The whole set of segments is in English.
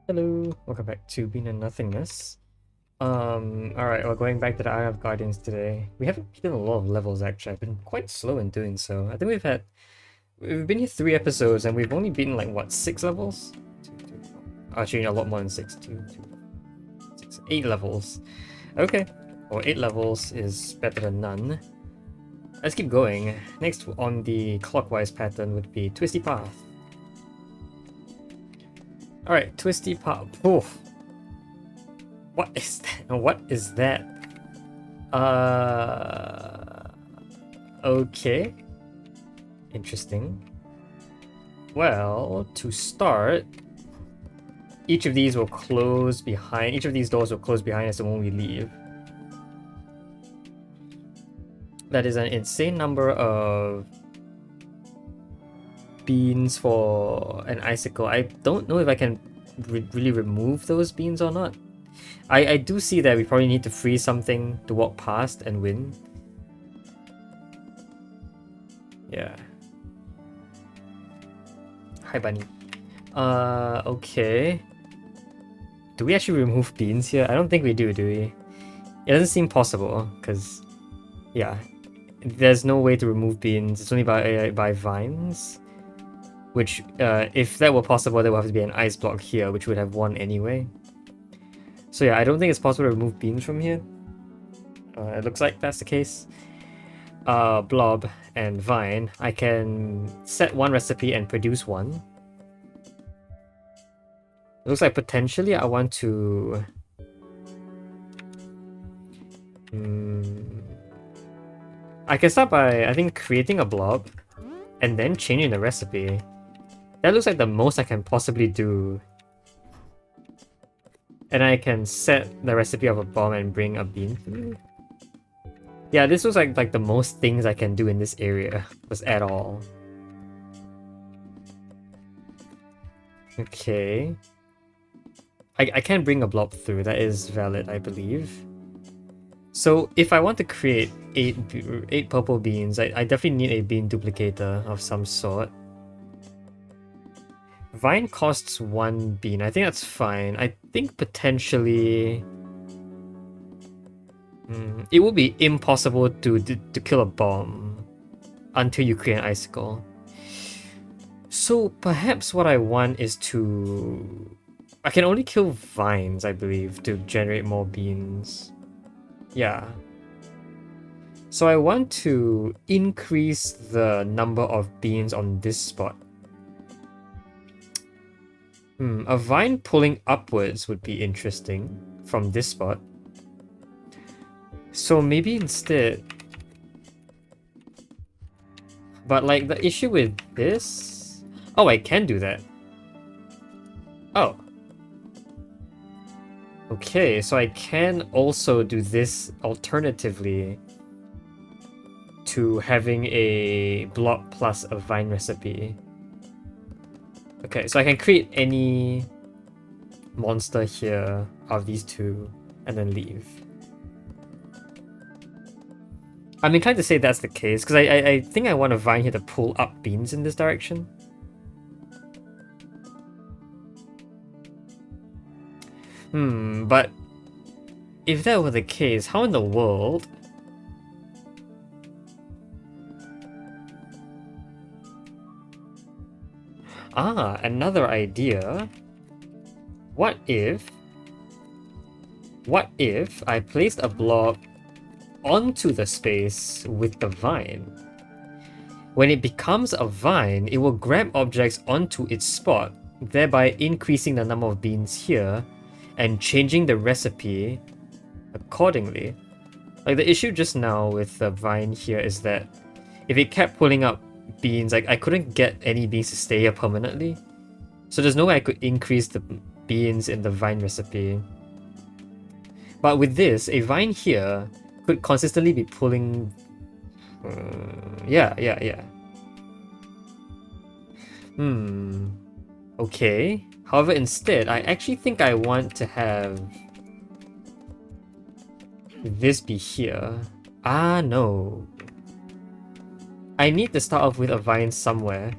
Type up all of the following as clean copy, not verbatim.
Hello, welcome back to Being and Nothingness. Alright, we're going back to the Eye of Guardians today. We haven't beaten a lot of levels actually. I've been quite slow in doing so. I think we've been here 3 episodes and we've only beaten like what, 6 levels? Two, three, four. Actually, a lot more than six. Two, 6, 8 levels. Okay, well, 8 levels is better than none. Let's keep going. Next on the clockwise pattern would be Twisty Path. Alright, Twisty Path. Oof. What is that? What is that? Uh, okay. Interesting. Well, to start, each of these will close behind, each of these doors will close behind us when we leave. That is an insane number of beans for an icicle. I don't know if I can really remove those beans or not. I do see that we probably need to freeze something to walk past and win. Yeah. Hi, bunny. Okay. Do we actually remove beans here? I don't think we do we? It doesn't seem possible, because, yeah. There's no way to remove beans. It's only by vines. Which, if that were possible, there would have to be an ice block here, which would have one anyway. So yeah, I don't think it's possible to remove beans from here. It looks like that's the case. Blob and vine. I can set one recipe and produce one. It looks like potentially I want to... I can start by, I think, creating a blob and then changing the recipe. That looks like the most I can possibly do. And I can set the recipe of a bomb and bring a bean through. Yeah, this looks like the most things I can do in this area. Was at all. Okay. I can bring a blob through, that is valid, I believe. So if I want to create 8 purple beans, I definitely need a bean duplicator of some sort. Vine costs 1 bean. I think that's fine. I think potentially... it would be impossible to kill a bomb until you create an icicle. So perhaps what I want is to... I can only kill vines, I believe, to generate more beans. Yeah. So I want to increase the number of beans on this spot. A vine pulling upwards would be interesting from this spot. So maybe instead... But like the issue with this... Oh, I can do that. Oh. Okay, so I can also do this alternatively to having a block plus a vine recipe. Okay, so I can create any monster here of these two and then leave. I'm inclined to say that's the case, because I think I want a vine here to pull up beans in this direction. But if that were the case, how in the world... Ah, another idea. What if I placed a blob onto the space with the vine? When it becomes a vine, it will grab objects onto its spot, thereby increasing the number of beans here and changing the recipe accordingly. Like the issue just now with the vine here is that if it kept pulling up beans, like I couldn't get any beans to stay here permanently. So there's no way I could increase the beans in the vine recipe. But with this, a vine here could consistently be pulling... yeah. Okay. However, instead, I actually think I want to have this be here. Ah, no. I need to start off with a vine somewhere.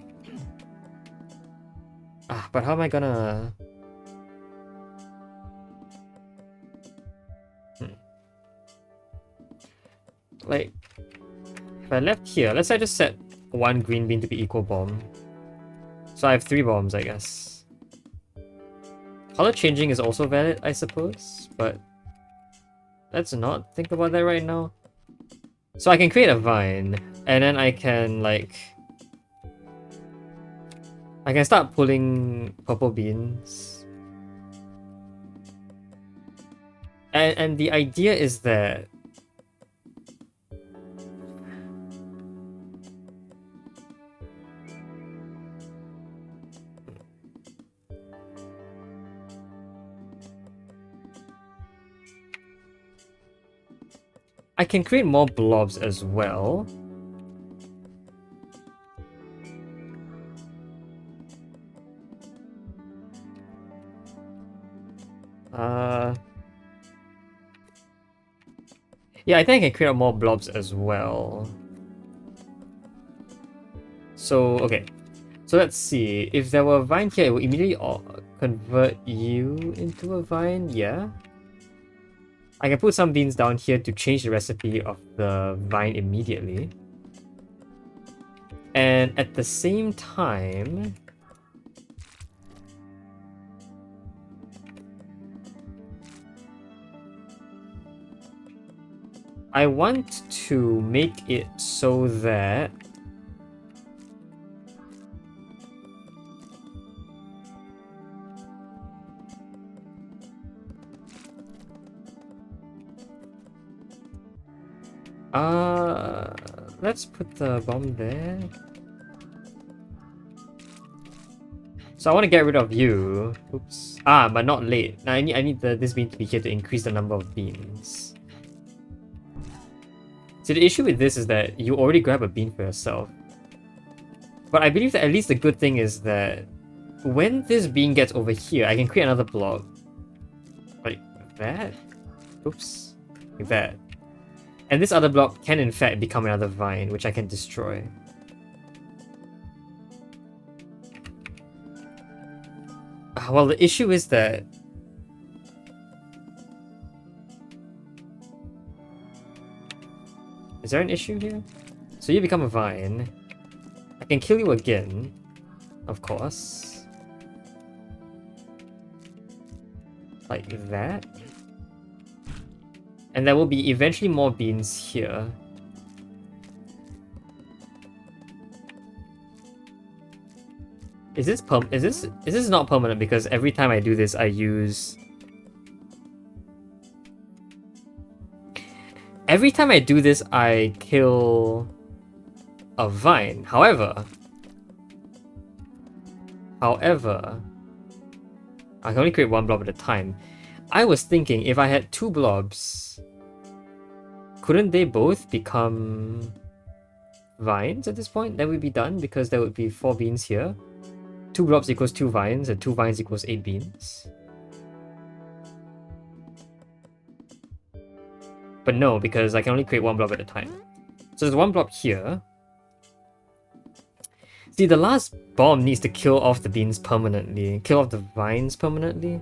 But how am I gonna... like, if I left here, let's say I just set one green bean to be equal bomb. So I have 3 bombs, I guess. Color changing is also valid, I suppose, but let's not think about that right now. So I can create a vine, and then I can, like, I can start pulling purple beans. And the idea is that I can create more blobs as well. Yeah, I think I can create more blobs as well. So, okay. So let's see. If there were a vine here, it will immediately convert you into a vine. Yeah. I can put some beans down here to change the recipe of the vine immediately. And at the same time, I want to make it so that let's put the bomb there. So I want to get rid of you. Oops. But not late. Now I need this bean to be here to increase the number of beans. See, the issue with this is that you already grab a bean for yourself. But I believe that at least the good thing is that when this bean gets over here, I can create another blob. Like that? Oops. Like that. And this other block can in fact become another vine, which I can destroy. Well, the issue is that is there an issue here? So you become a vine. I can kill you again, of course. Like that. And there will be eventually more beans here. Is this not permanent because every time I do this I use every time I do this I kill a vine. However, I can only create one blob at a time. I was thinking if I had 2 blobs, couldn't they both become vines at this point? That would be done because there would be 4 beans here. 2 blobs equals 2 vines, and 2 vines equals 8 beans. But no, because I can only create 1 blob at a time. So there's 1 blob here. See, the last bomb needs to kill off the beans permanently. Kill off the vines permanently.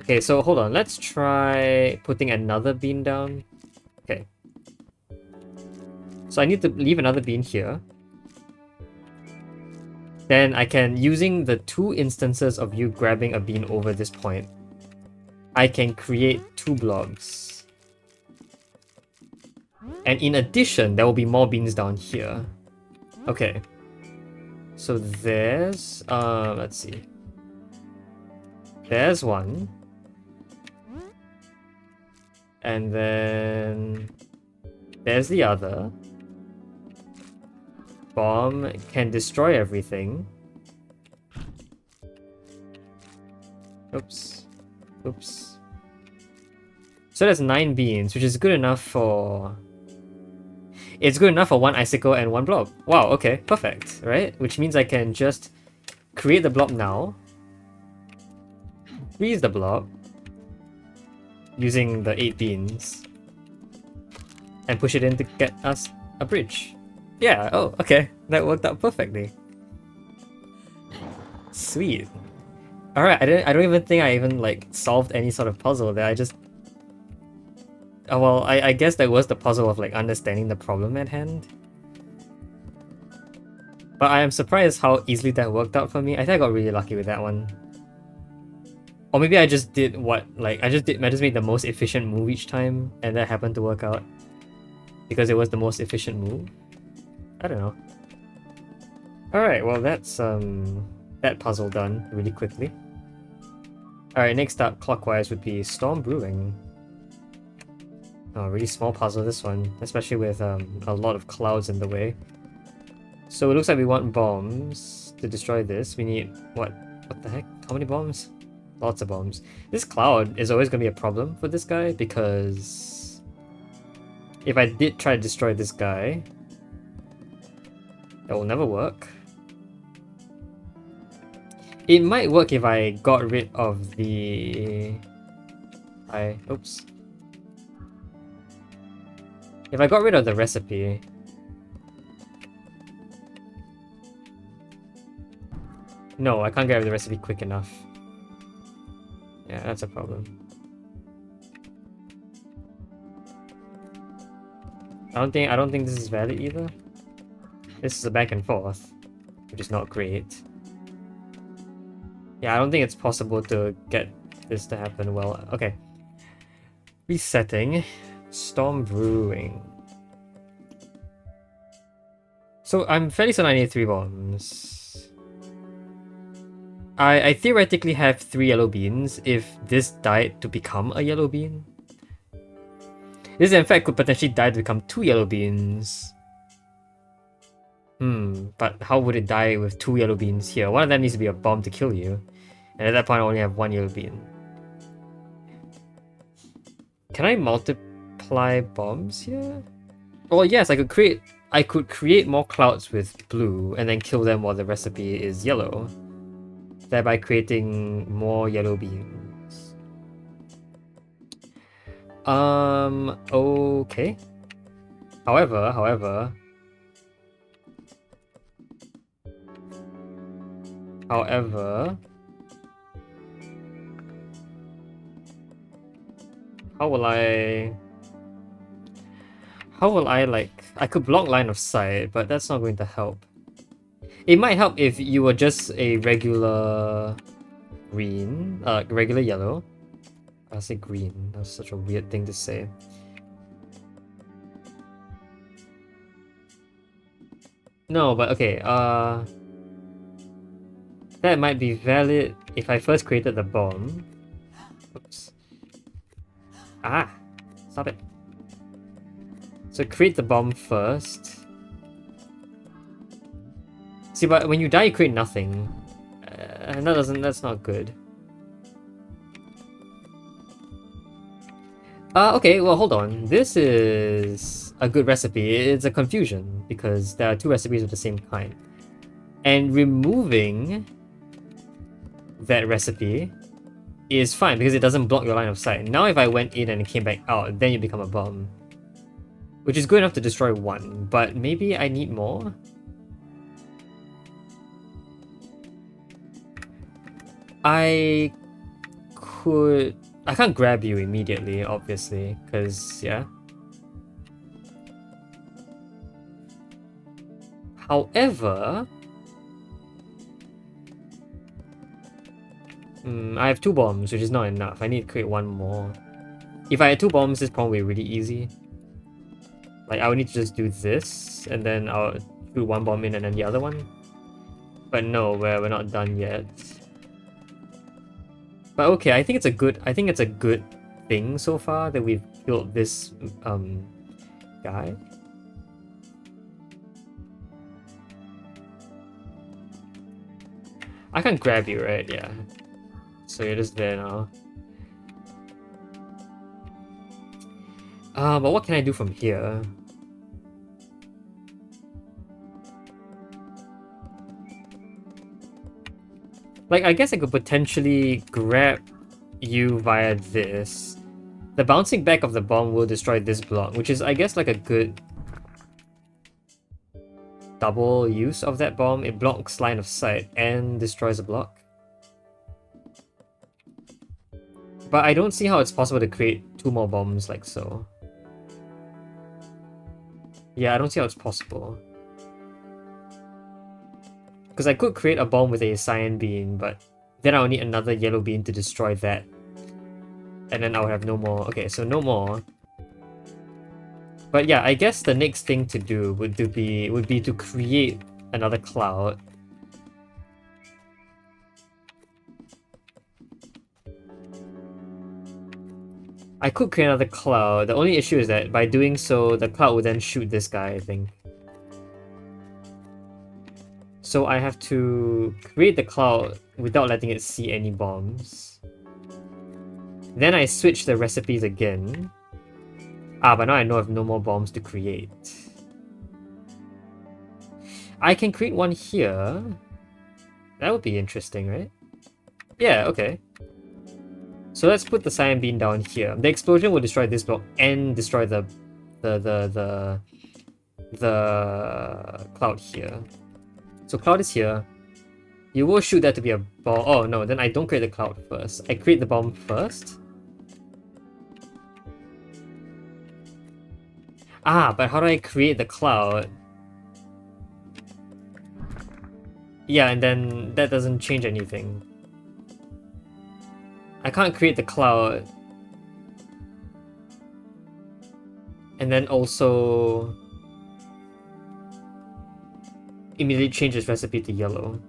Okay, so hold on. Let's try putting another bean down. Okay. So I need to leave another bean here. Then I can, using the 2 instances of you grabbing a bean over this point, I can create 2 blobs. And in addition, there will be more beans down here. Okay. So there's, let's see. There's one. And then there's the other. Bomb can destroy everything. Oops. Oops. So that's 9 beans, which is good enough for... It's good enough for 1 icicle and 1 blob. Wow, okay, perfect, right? Which means I can just create the blob now. Freeze the blob. Using the 8 beans. And push it in to get us a bridge. Yeah, oh, okay. That worked out perfectly. Sweet. Alright, I don't even think I even like solved any sort of puzzle there. I just well, I guess that was the puzzle of like understanding the problem at hand. But I am surprised how easily that worked out for me. I think I got really lucky with that one. Or maybe I just did what, like, I just made the most efficient move each time, and that happened to work out. Because it was the most efficient move. I don't know. Alright, well that's, that puzzle done really quickly. Alright, next up, clockwise, would be Storm Brewing. Oh, really small puzzle, this one. Especially with, a lot of clouds in the way. So it looks like we want bombs to destroy this. We need, what the heck? How many bombs? Lots of bombs. This cloud is always going to be a problem for this guy because if I did try to destroy this guy, that will never work. It might work if I got rid of the... oops. If I got rid of the recipe... No, I can't get rid of the recipe quick enough. Yeah, that's a problem. I don't think this is valid either. This is a back and forth, which is not great. Yeah, I don't think it's possible to get this to happen well. Okay. Resetting. Storm Brewing. So I'm fairly certain I need 3 bombs. I theoretically have 3 yellow beans if this died to become a yellow bean. This in fact could potentially die to become 2 yellow beans. But how would it die with 2 yellow beans here? One of them needs to be a bomb to kill you. And at that point I only have 1 yellow bean. Can I multiply bombs here? Well, yes, I could create more clouds with blue and then kill them while the recipe is yellow, thereby creating more yellow beans. Okay. However, how will I like... I could block line of sight, but that's not going to help. It might help if you were just a regular green, regular yellow. I say green, that's such a weird thing to say. No, but okay, that might be valid if I first created the bomb. Oops. Ah! Stop it. So create the bomb first. See, but when you die, you create nothing. And that's not good. Okay, well, hold on. This is a good recipe. It's a confusion, because there are 2 recipes of the same kind. And removing that recipe is fine, because it doesn't block your line of sight. Now if I went in and came back out, then you become a bomb. Which is good enough to destroy 1, but maybe I need more? I can't grab you immediately, obviously, because, yeah. However... I have 2 bombs, which is not enough. I need to create 1 more. If I had 2 bombs, this probably would be really easy. Like, I would need to just do this, and then I'll shoot 1 bomb in and then the other one. But no, we're not done yet. But okay, I think it's a good thing so far that we've built this guy. I can't grab you, right? Yeah. So you're just there now. But what can I do from here? Like, I guess I could potentially grab you via this. The bouncing back of the bomb will destroy this block, which is, I guess, like a good double use of that bomb. It blocks line of sight and destroys a block. But I don't see how it's possible to create 2 more bombs like so. Yeah, I don't see how it's possible. Because I could create a bomb with a cyan bean, but then I'll need another yellow bean to destroy that. And then I'll have no more. Okay, so no more. But yeah, I guess the next thing to do would be to create another cloud. I could create another cloud. The only issue is that by doing so, the cloud would then shoot this guy, I think. So I have to create the cloud without letting it see any bombs. Then I switch the recipes again. Ah, but now I know I have no more bombs to create. I can create one here. That would be interesting, right? Yeah, okay. So let's put the cyan bean down here. The explosion will destroy this block and destroy the cloud here. So cloud is here. You will shoot that to be a bomb. Oh no, then I don't create the cloud first. I create the bomb first. Ah, but how do I create the cloud? Yeah, and then that doesn't change anything. I can't create the cloud. And then also immediately change this recipe to yellow.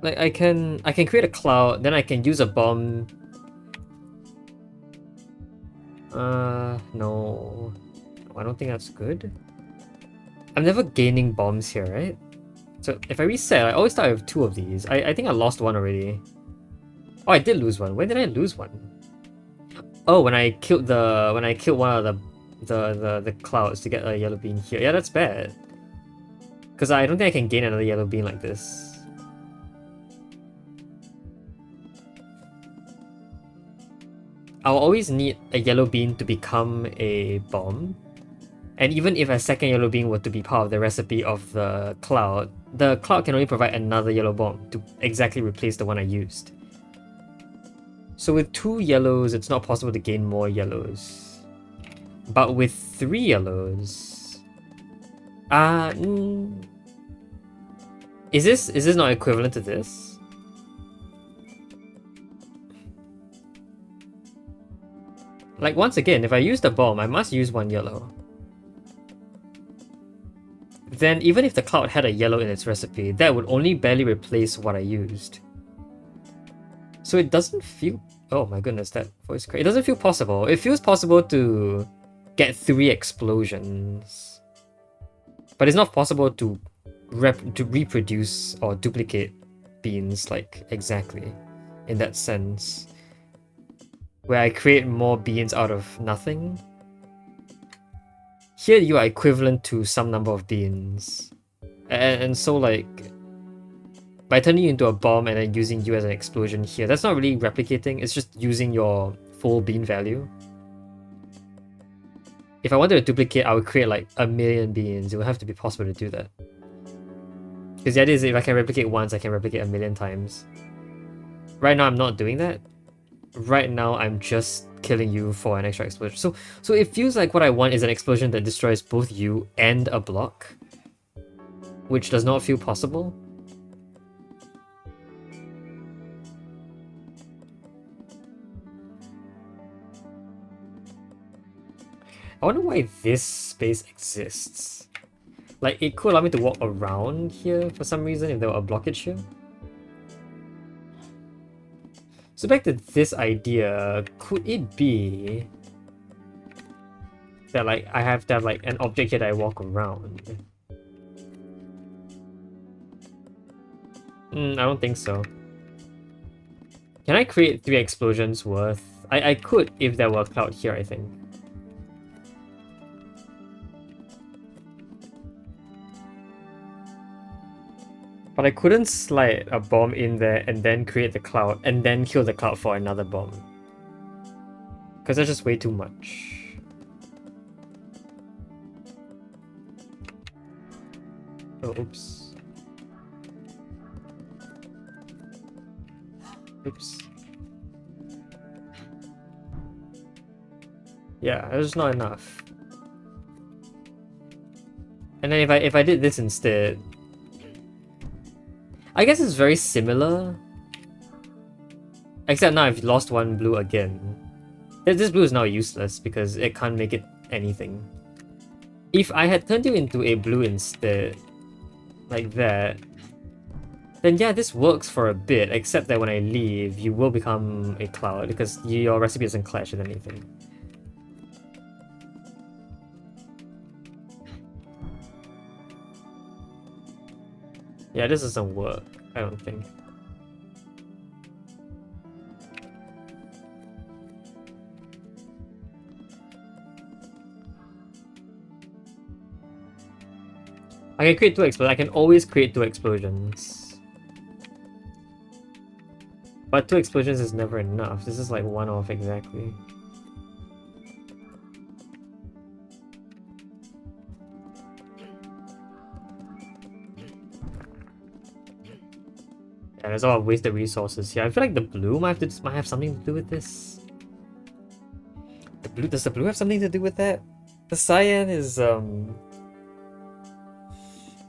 Like I can create a cloud, then I can use a bomb. No. I don't think that's good. I'm never gaining bombs here, right? So if I reset, I always start with 2 of these. I think I lost one already. Oh, I did lose one. When did I lose one? Oh, when I killed one of the clouds to get a yellow bean here. Yeah, that's bad. Because I don't think I can gain another yellow bean like this. I'll always need a yellow bean to become a bomb. And even if a second yellow bean were to be part of the recipe of the cloud can only provide another yellow bomb to exactly replace the one I used. So with 2 yellows, it's not possible to gain more yellows. But with 3 yellows... Is this not equivalent to this? Like, once again, if I use the bomb, I must use 1 yellow. Then even if the cloud had a yellow in its recipe, that would only barely replace what I used. So it doesn't feel... Oh my goodness, that voice crack. It doesn't feel possible. It feels possible to get 3 explosions. But it's not possible to reproduce or duplicate beans, like, exactly, in that sense. Where I create more beans out of nothing. Here you are equivalent to some number of beans. And so like, by turning you into a bomb and then using you as an explosion here, that's not really replicating, it's just using your full bean value. If I wanted to duplicate, I would create like 1,000,000 beans. It would have to be possible to do that. Because the idea is if I can replicate once, I can replicate 1,000,000 times. Right now I'm not doing that. Right now I'm just killing you for an extra explosion. So it feels like what I want is an explosion that destroys both you and a block, which does not feel possible. I wonder why this space exists. Like, it could allow me to walk around here for some reason if there were a blockage here. So back to this idea, could it be that like I have to have like an object here that I walk around? I don't think so. Can I create 3 explosions worth? I could if there were a cloud here, I think. But I couldn't slide a bomb in there and then create the cloud and then kill the cloud for another bomb. Because that's just way too much. Oh, oops. Oops. Yeah, there's not enough. And then if I did this instead, I guess it's very similar. Except now I've lost one blue again. This blue is now useless because it can't make it anything. If I had turned you into a blue instead, like that, then yeah, this works for a bit, except that when I leave, you will become a cloud because your recipe doesn't clash with anything. Yeah, this doesn't work, I don't think. I can create 2 explosions. I can always create 2 explosions. But 2 explosions is never enough. This is like 1 off exactly. Yeah, there's a lot of wasted resources here. I feel like the blue might have something to do with this. Does the blue have something to do with that? The cyan is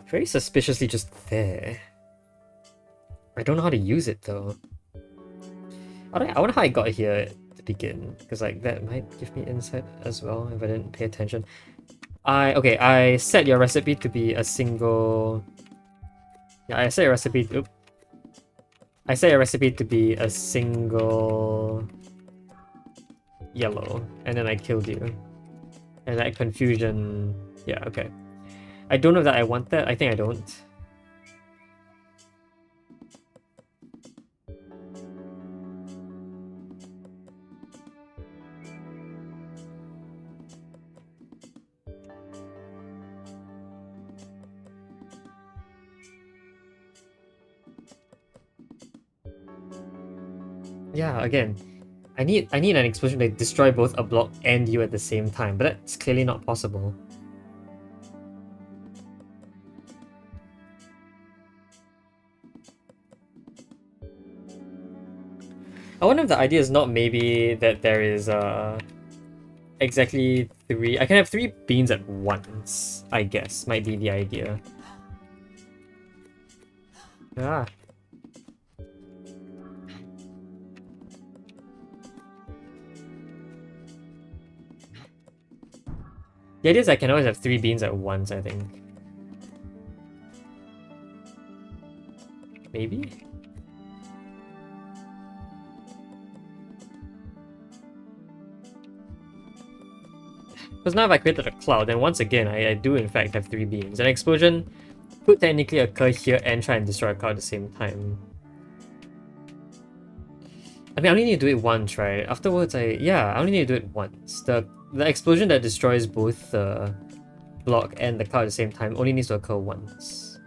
very suspiciously just there. I don't know how to use it though. I wonder how I got here to begin, because like that might give me insight as well if I didn't pay attention. I set your recipe to be a single. Yeah, I set your recipe. I set your recipe to be a single yellow, and then I killed you. And that confusion. Yeah, okay. I don't know that I want that. I think I don't. Yeah, again, I need an explosion to destroy both a block and you at the same time, but that's clearly not possible. I wonder if the idea is not maybe that there is exactly 3. I can have 3 beans at once, I guess, might be the idea. Ah. The idea is I can always have 3 beans at once, I think. Maybe? Because now if I created a cloud, then once again, I do in fact have 3 beams. An explosion could technically occur here and try and destroy a cloud at the same time. I mean, I only need to do it once, right? Afterwards, I only need to do it once. The explosion that destroys both the block and the cloud at the same time only needs to occur once.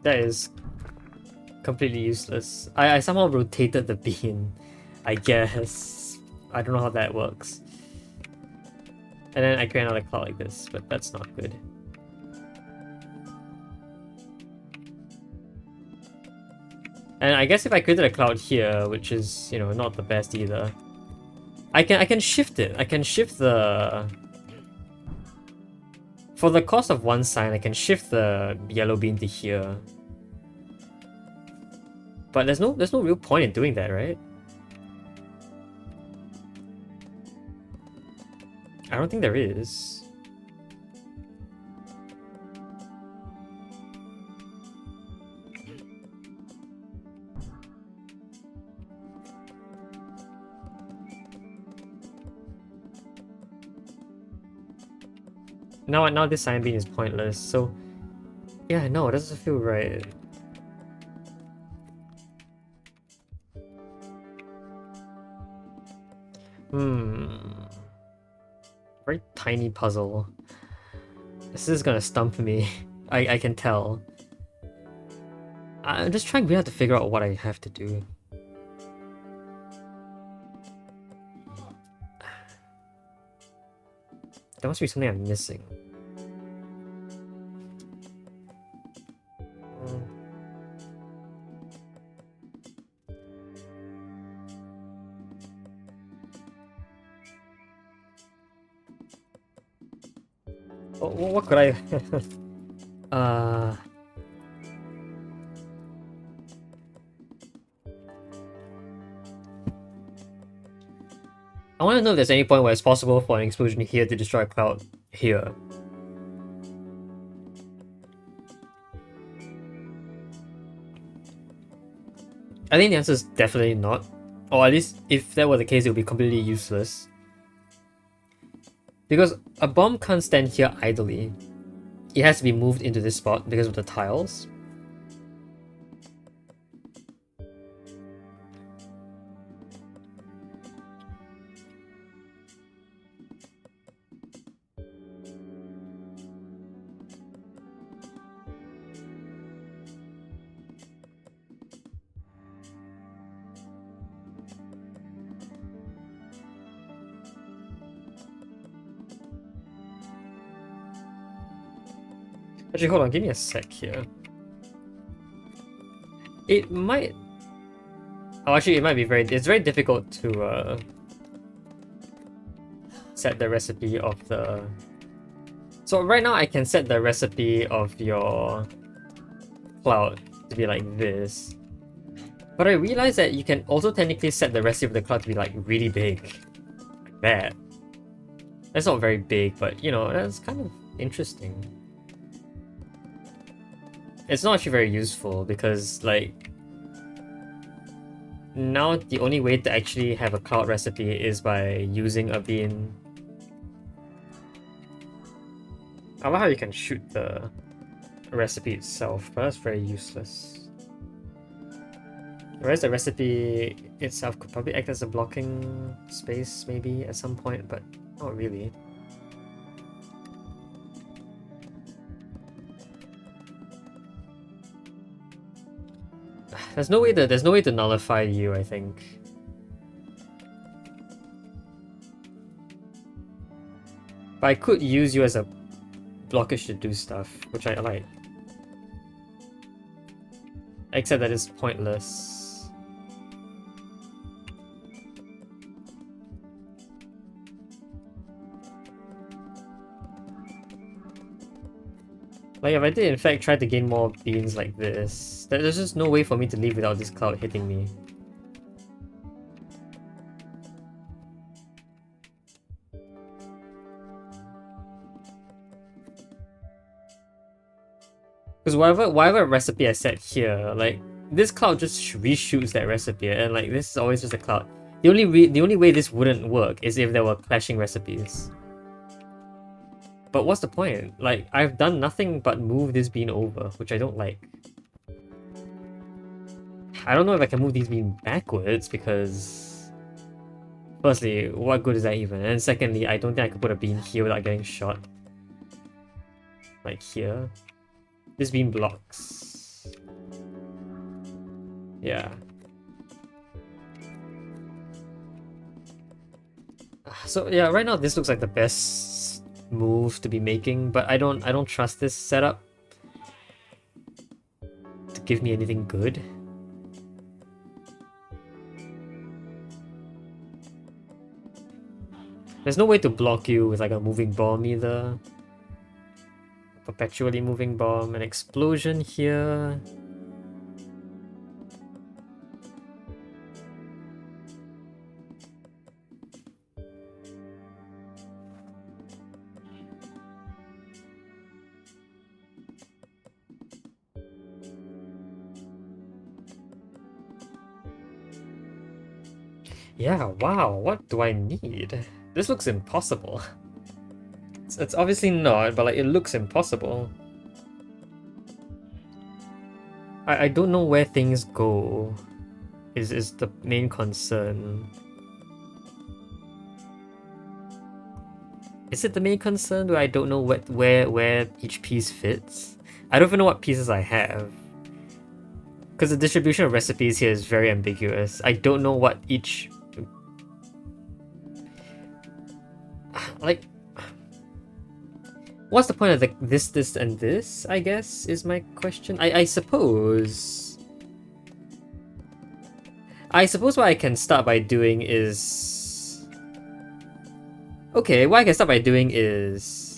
That is completely useless. I somehow rotated the beam, I guess. I don't know how that works. And then I create another cloud like this, but that's not good. And I guess if I created a cloud here, which is, you know, not the best either, I can shift it. I can shift the... For the cost of 1 sign, I can shift the yellow bean to here. But there's no real point in doing that, right? I don't think there is. Now this sign bean is pointless, so... Yeah, no, it doesn't feel right. Very tiny puzzle. This is gonna stump me. I can tell. I'm just trying really hard to figure out what I have to do. There must be something I'm missing. What could I... I want to know if there's any point where it's possible for an explosion here to destroy a cloud here. I think the answer is definitely not. Or at least, if that were the case, it would be completely useless. Because a bomb can't stand here idly. It has to be moved into this spot because of the tiles. Actually, hold on, give me a sec here. It might... Oh, actually, it might be it's very difficult to set the recipe of the... So right now I can set the recipe of your cloud to be like this. But I realized that you can also technically set the recipe of the cloud to be like really big. Like that. That's not very big, but you know, that's kind of interesting. It's not actually very useful because like now the only way to actually have a cloud recipe is by using a bean. I love how you can shoot the recipe itself, but that's very useless. Whereas the recipe itself could probably act as a blocking space maybe at some point, but not really. There's no way to nullify you, I think. But I could use you as a blockage to do stuff, which I like. Except that it's pointless. Like if I did in fact try to gain more beans like this, there's just no way for me to leave without this cloud hitting me. Because whatever recipe I set here, like this cloud just reshoots that recipe, and like this is always just a cloud. The only way this wouldn't work is if there were clashing recipes. But what's the point? Like, I've done nothing but move this bean over, which I don't like. I don't know if I can move these beans backwards because... Firstly, what good is that even? And secondly, I don't think I could put a bean here without getting shot. Like here. This bean blocks. Yeah. So yeah, right now this looks like the best move to be making, but I don't trust this setup to give me anything good. There's no way to block you with like a moving bomb either. Perpetually moving bomb, an explosion here. Yeah, wow, what do I need? This looks impossible. It's obviously not, but like it looks impossible. I don't know where things go, is the main concern. Is it the main concern where I don't know where each piece fits? I don't even know what pieces I have. Because the distribution of recipes here is very ambiguous. I don't know what each... Like... What's the point of this, and this, I guess, is my question? I suppose... what I can start by doing is... Okay, what I can start by doing is...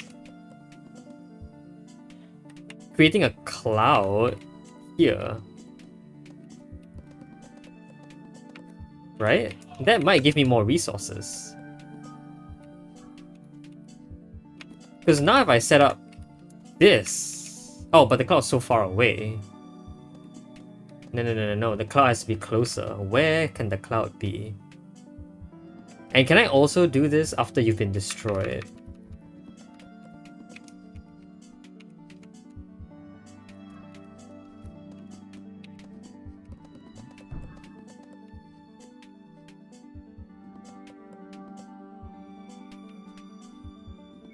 creating a cloud here. Right? That might give me more resources. Because now if I set up this... Oh, but the cloud's so far away. No. The cloud has to be closer. Where can the cloud be? And can I also do this after you've been destroyed?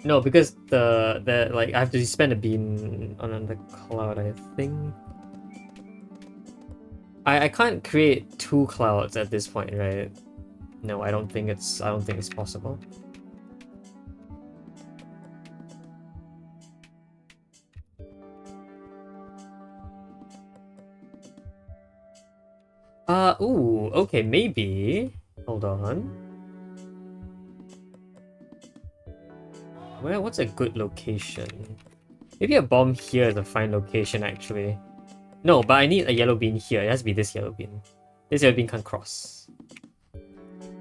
No, because the like I have to spend a bean on the cloud, I think. I can't create two clouds at this point, right? No, I don't think it's possible. Ooh, okay, maybe. Hold on. What's a good location? Maybe a bomb here is a fine location, actually. No, but I need a yellow bean here. It has to be this yellow bean. This yellow bean can't cross.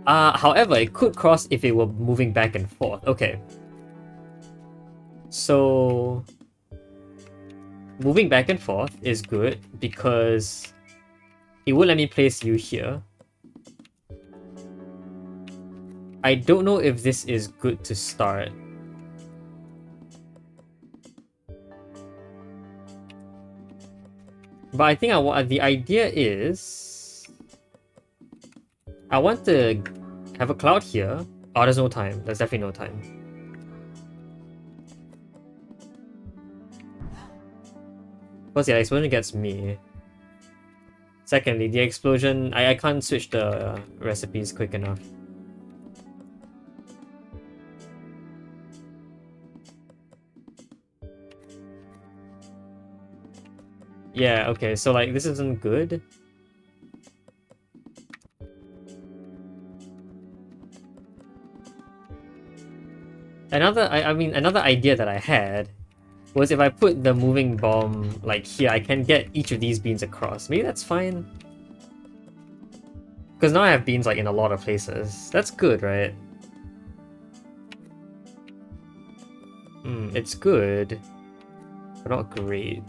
However, it could cross if it were moving back and forth. Okay. So... moving back and forth is good because it would let me place you here. I don't know if this is good to start. But I think the idea is... I want to have a cloud here. Oh, there's no time. There's definitely no time. First, yeah, the explosion gets me. Secondly, the explosion... I can't switch the recipes quick enough. Yeah, okay, so like, this isn't good. Another idea that I had was if I put the moving bomb like here, I can get each of these beans across. Maybe that's fine. Because now I have beans like in a lot of places. That's good, right? It's good, but not great.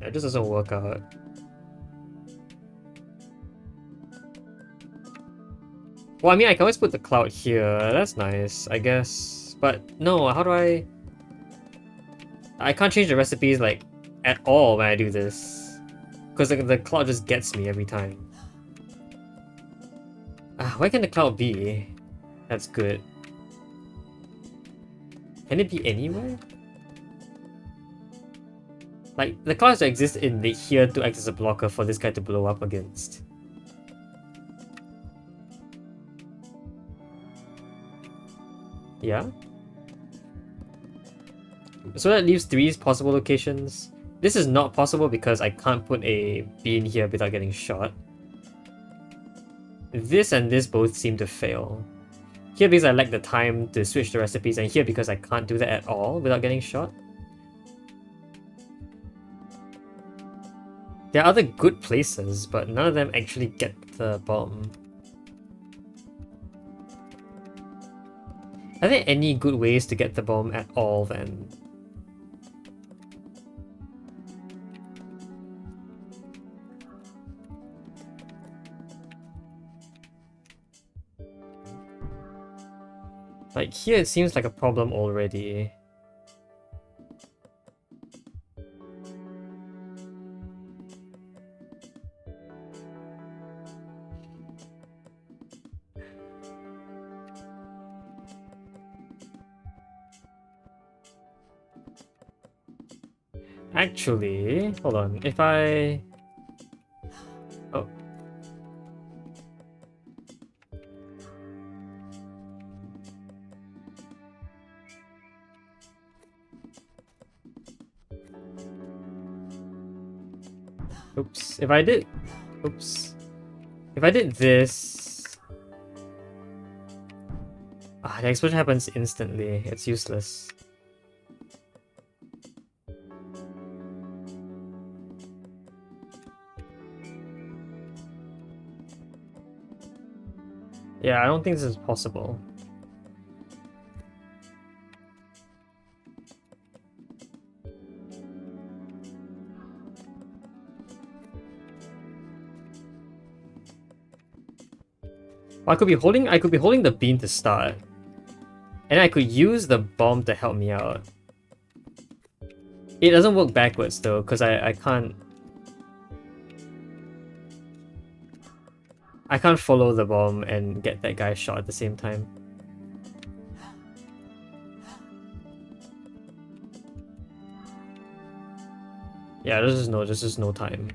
It just doesn't work out. Well, I mean, I can always put the cloud here. That's nice, I guess. But no, how do I... I can't change the recipes, like, at all when I do this. Because the cloud just gets me every time. Where can the cloud be? That's good. Can it be anywhere? Like, the clouds exist in here to act as a blocker for this guy to blow up against. Yeah? So that leaves 3 possible locations. This is not possible because I can't put a bean here without getting shot. This and this both seem to fail. Here because I lack the time to switch the recipes, and here because I can't do that at all without getting shot. There are other good places, but none of them actually get the bomb. Are there any good ways to get the bomb at all then? Like here it seems like a problem already. actually, hold on. If I... Oh. Oops. If I did... Oops. If I did this... the explosion happens instantly. It's useless. Yeah, I don't think this is possible. I could be holding the beam to start. And I could use the bomb to help me out. It doesn't work backwards though, because I can't follow the bomb and get that guy shot at the same time. Yeah, there's just no time.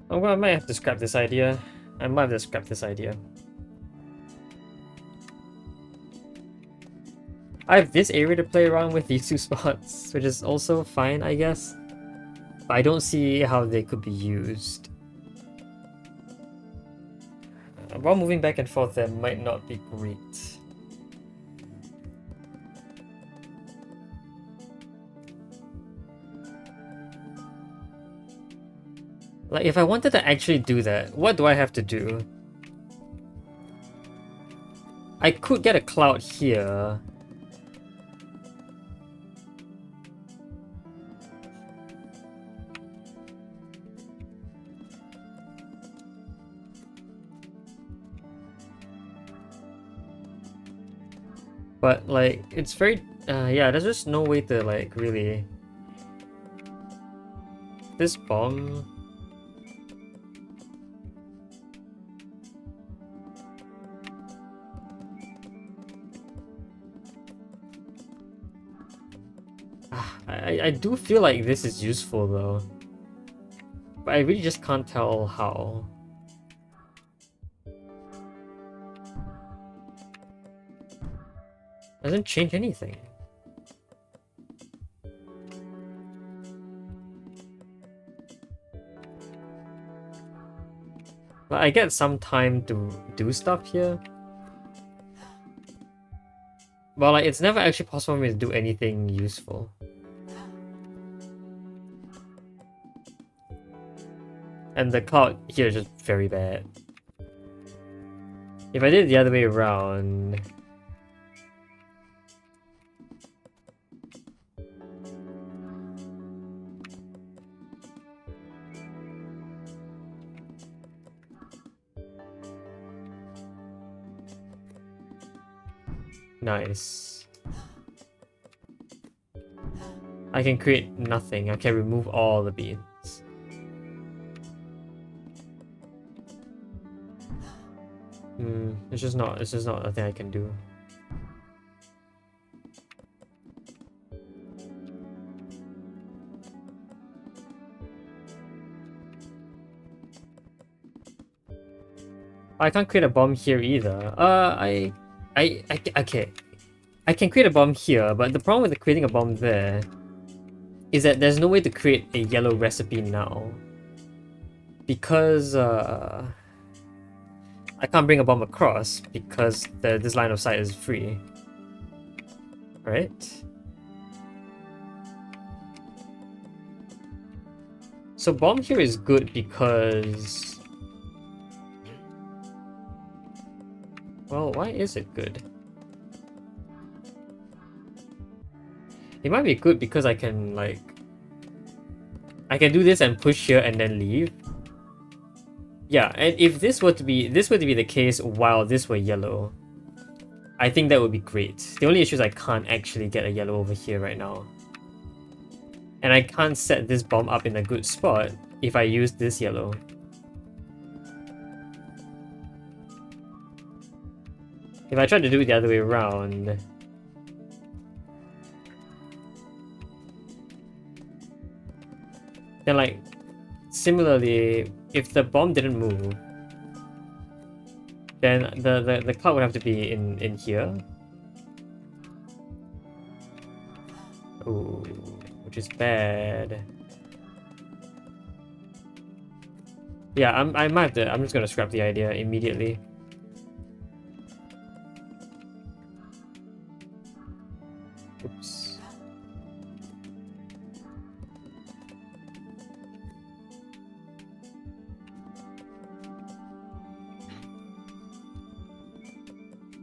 Oh, well, I might have to scrap this idea. I have this area to play around with, these two spots, which is also fine, I guess. But I don't see how they could be used. While moving back and forth there might not be great. Like, if I wanted to actually do that, what do I have to do? I could get a cloud here. But, like, it's very... yeah, there's just no way to, like, really... This bomb... I do feel like this is useful though. But I really just can't tell how. Doesn't change anything. But I get some time to do stuff here. But like, it's never actually possible for me to do anything useful. And the cloud here is just very bad. If I did it the other way around... Nice. I can create nothing. I can remove all the beans. It's just not a thing I can do. I can't create a bomb here either. Okay. I can create a bomb here, but the problem with creating a bomb there is that there's no way to create a yellow recipe now. Because, I can't bring a bomb across because this line of sight is free. Right? So bomb here is good because... Well, why is it good? It might be good because I can, like... I can do this and push here and then leave. Yeah, and if this were to be the case while this were yellow, I think that would be great. The only issue is I can't actually get a yellow over here right now. And I can't set this bomb up in a good spot if I use this yellow. If I try to do it the other way around... Then like, similarly, if the bomb didn't move, then the cloud would have to be in here. Ooh, which is bad. Yeah, I might have to, I'm just gonna scrap the idea immediately. Oops.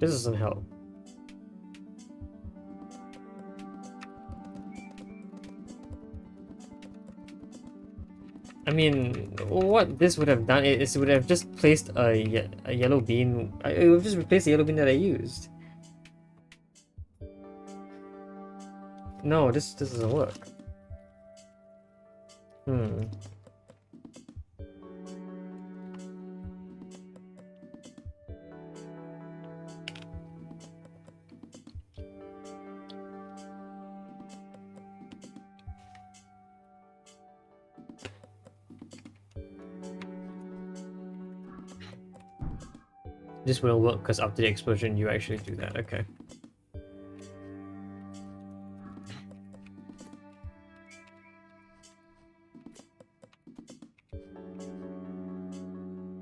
This doesn't help. I mean, what this would have done is it would have just placed a yellow bean. It would have just replaced the yellow bean that I used. No, this doesn't work. This wouldn't work because after the explosion you actually do that, okay.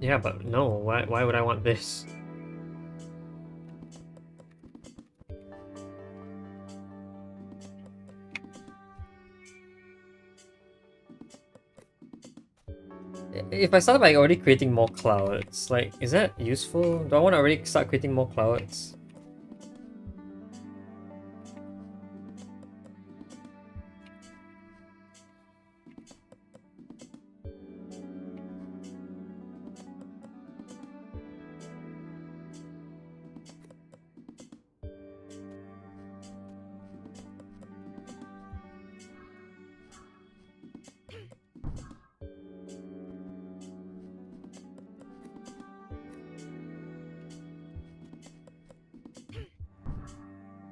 Yeah, but no, why would I want this? If I start by already creating more clouds, like, is that useful? Do I want to already start creating more clouds?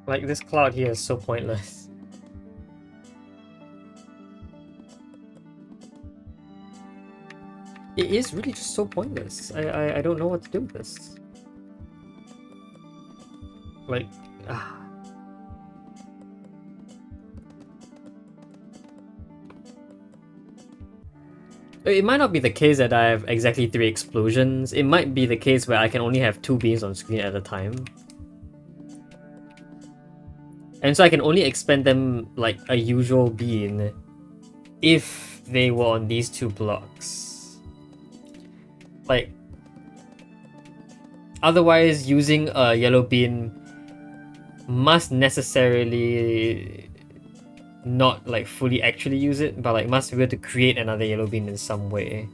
Like, this cloud here is so pointless. It is really just so pointless. I don't know what to do with this. Like, It might not be the case that I have exactly 3 explosions. It might be the case where I can only have 2 beams on screen at a time. And so I can only expend them like a usual beam if they were on these 2 blocks. Like, otherwise using a yellow beam must necessarily not like fully actually use it, but like must be able to create another yellow beam in some way.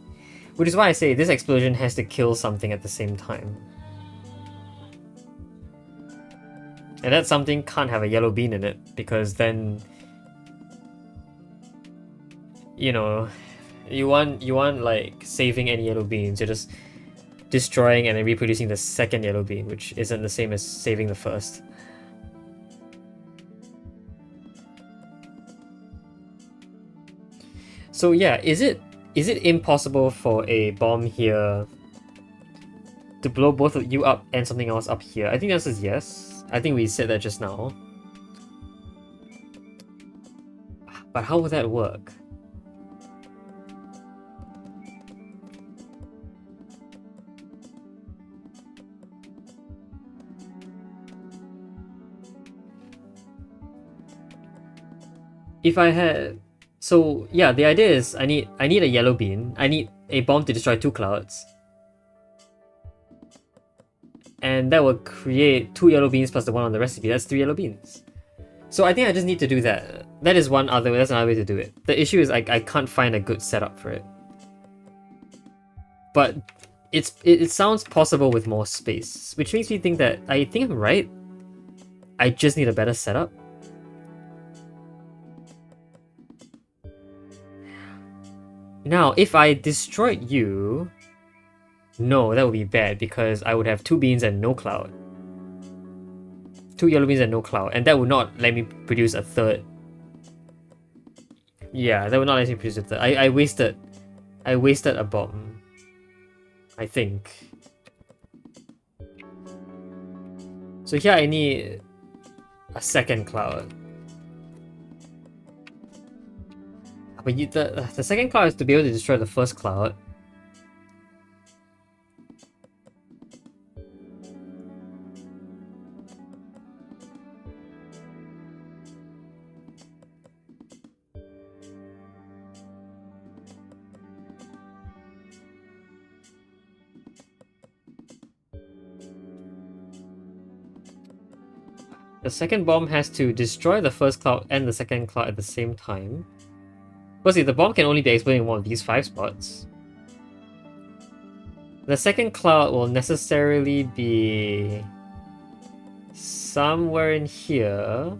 Which is why I say this explosion has to kill something at the same time. And that something can't have a yellow bean in it, because then, you know, you want like saving any yellow beans, you're just destroying and then reproducing the second yellow bean, which isn't the same as saving the first. So yeah, is it impossible for a bomb here to blow both of you up and something else up here? I think the answer is yes. I think we said that just now. But how would that work? If I had... So yeah, the idea is I need a yellow bean. I need a bomb to destroy 2 clouds. And that will create 2 yellow beans plus the one on the recipe. That's 3 yellow beans. So I think I just need to do that. That is one other way. That's another way to do it. The issue is I can't find a good setup for it. But it sounds possible with more space, which makes me think that I think I'm right. I just need a better setup. Now, if I destroyed you... No, that would be bad because I would have 2 beans and no cloud. 2 yellow beans and no cloud, and that would not let me produce a third. Yeah, that would not let me produce a third. I wasted a bomb. I think. So here I need a second cloud. But the second cloud is to be able to destroy the first cloud. The second bomb has to destroy the first cloud and the second cloud at the same time. Firstly, the bomb can only be exploded in one of these 5 spots. The second cloud will necessarily be somewhere in here.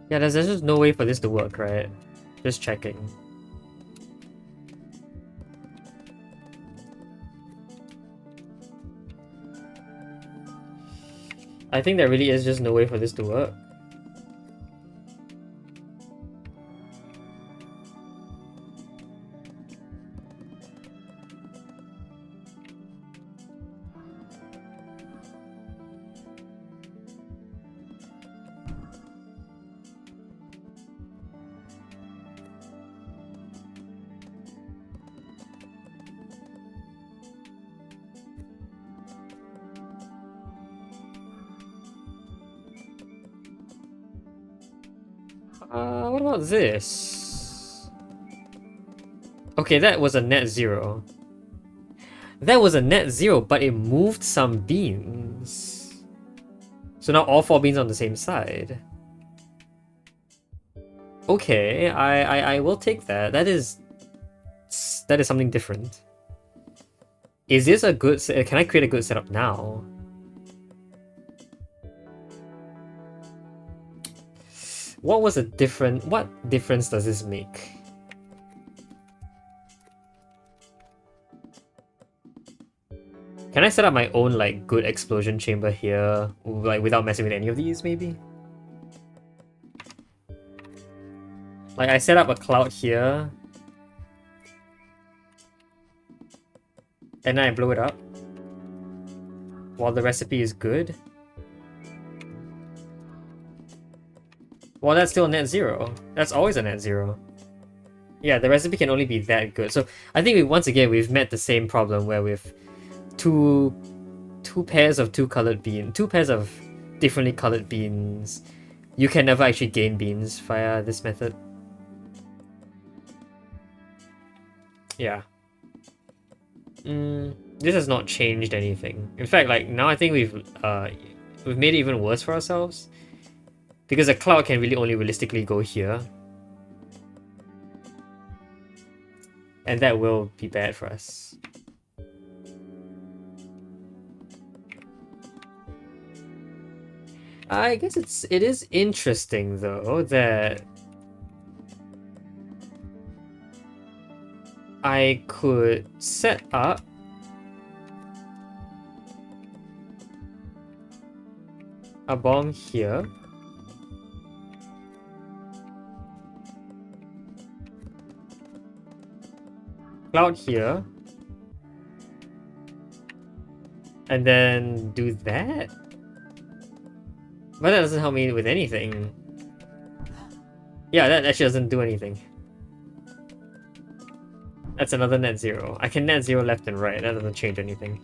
Yeah, there's just no way for this to work, right? Just checking. I think there really is just no way for this to work. What about this? Okay, that was a net 0. That was a net 0, but it moved some beans. So now all 4 beans on the same side. Okay, I will take that. That is something different. Is this a good... Can I create a good setup now? What difference does this make? Can I set up my own like good explosion chamber here, like without messing with any of these maybe? Like I set up a cloud here, and then I blow it up while the recipe is good. Well, that's still net 0. That's always a net 0. Yeah, the recipe can only be that good. So I think once again we've met the same problem where we've two pairs of two pairs of differently colored beans. You can never actually gain beans via this method. Yeah. This has not changed anything. In fact, like now I think we've made it even worse for ourselves. Because a cloud can really only realistically go here. And that will be bad for us. I guess it is interesting though that I could set up a bomb here. Cloud here. And then do that? But that doesn't help me with anything. Yeah, that actually doesn't do anything. That's another net zero. I can net zero left and right. That doesn't change anything.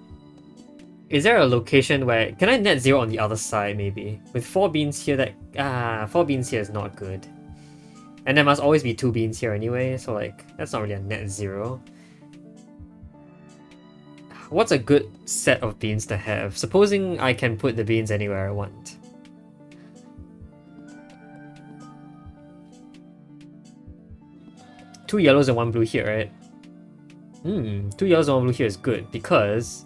Is there a location where... Can I net zero on the other side, maybe? With 4 beans here, that... 4 beans here is not good. And there must always be 2 beans here anyway, so like, that's not really a net zero. What's a good set of beans to have? Supposing I can put the beans anywhere I want. Two yellows and 1 blue here, right? 2 yellows and 1 blue here is good because...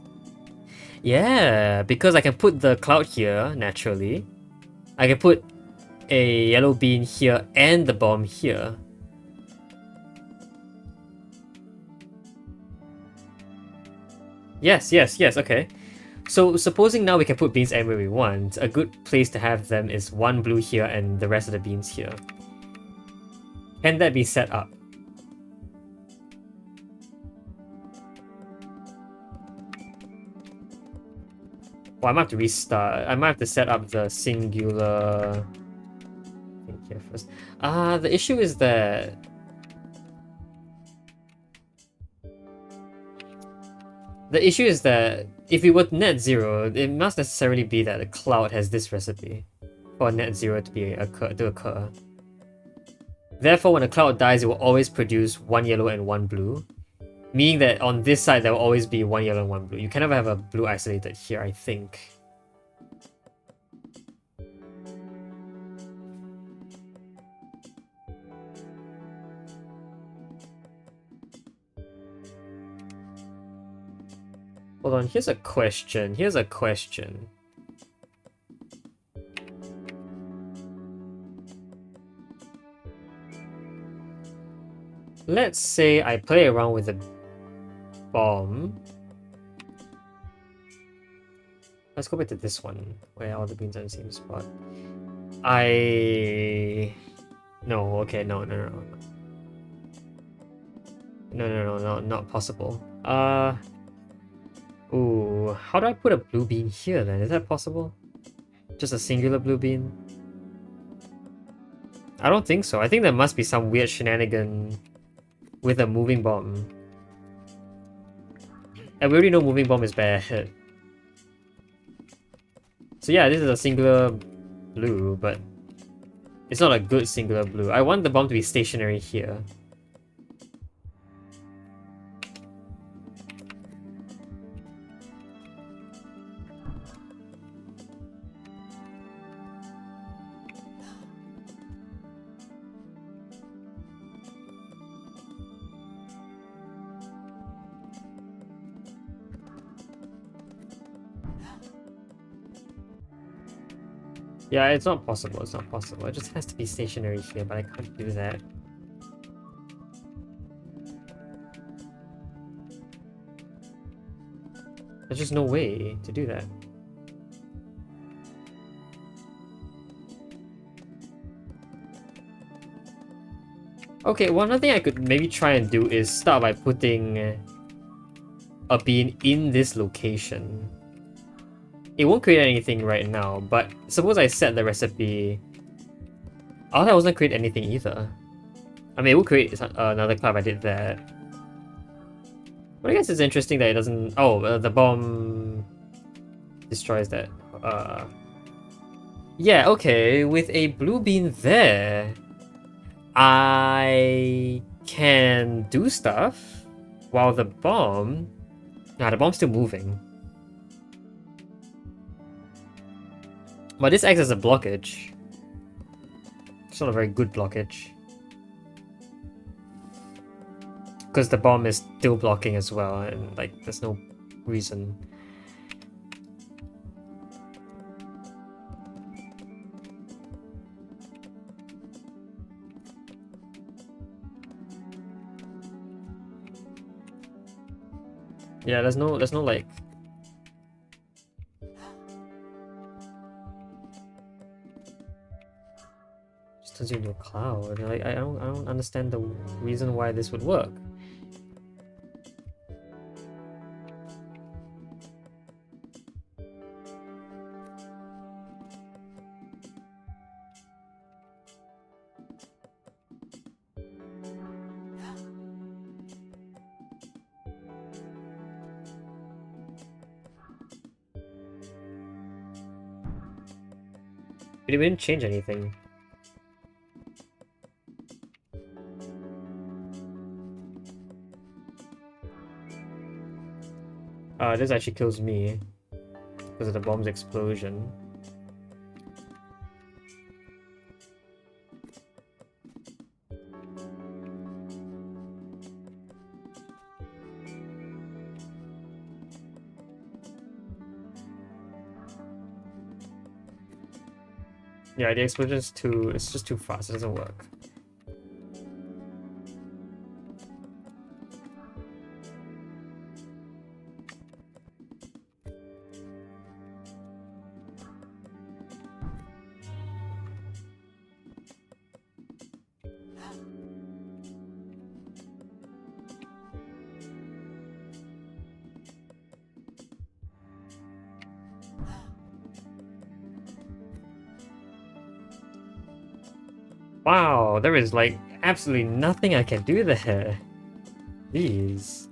Yeah, because I can put the cloud here, naturally. I can put a yellow bean here and the bomb here. Yes, okay. So supposing now we can put beans anywhere we want, a good place to have them is 1 blue here and the rest of the beans here. Can that be set up? Well, I might have to restart. I might have to set up the singular thing here first. The issue is that... The issue is that if we were net zero, it must necessarily be that the cloud has this recipe for net zero to occur. Therefore, when a cloud dies, it will always produce 1 yellow and 1 blue. Meaning that on this side, there will always be 1 yellow and 1 blue. You can never have a blue isolated here, I think. Hold on, here's a question. Let's say I play around with a bomb. Let's go back to this one, where all the beans are in the same spot. No, okay, no. No, not possible. Ooh, how do I put a blue bean here then? Is that possible? Just a singular blue bean? I don't think so. I think there must be some weird shenanigan with a moving bomb. And we already know moving bomb is bad. So yeah, this is a singular blue, but it's not a good singular blue. I want the bomb to be stationary here. Yeah, it's not possible. It just has to be stationary here, but I can't do that. There's just no way to do that. Okay, one other thing I could maybe try and do is start by putting a bean in this location. It won't create anything right now, but suppose I set the recipe... Oh, that wasn't create anything either. I mean, it will create another cloud if I did that. But I guess it's interesting that it doesn't... Oh, the bomb destroys that. Yeah, okay, with a blue bean there, I can do stuff while the bomb... Nah, the bomb's still moving. But this acts as a blockage. It's not a very good blockage. Because the bomb is still blocking as well, and like, there's no reason. Yeah, there's no like... Turns you into a cloud. Like, I don't understand the reason why this would work. We didn't change anything. This actually kills me because of the bomb's explosion. Yeah, the explosion's it's just too fast, it doesn't work. Wow, there is like absolutely nothing I can do there. These.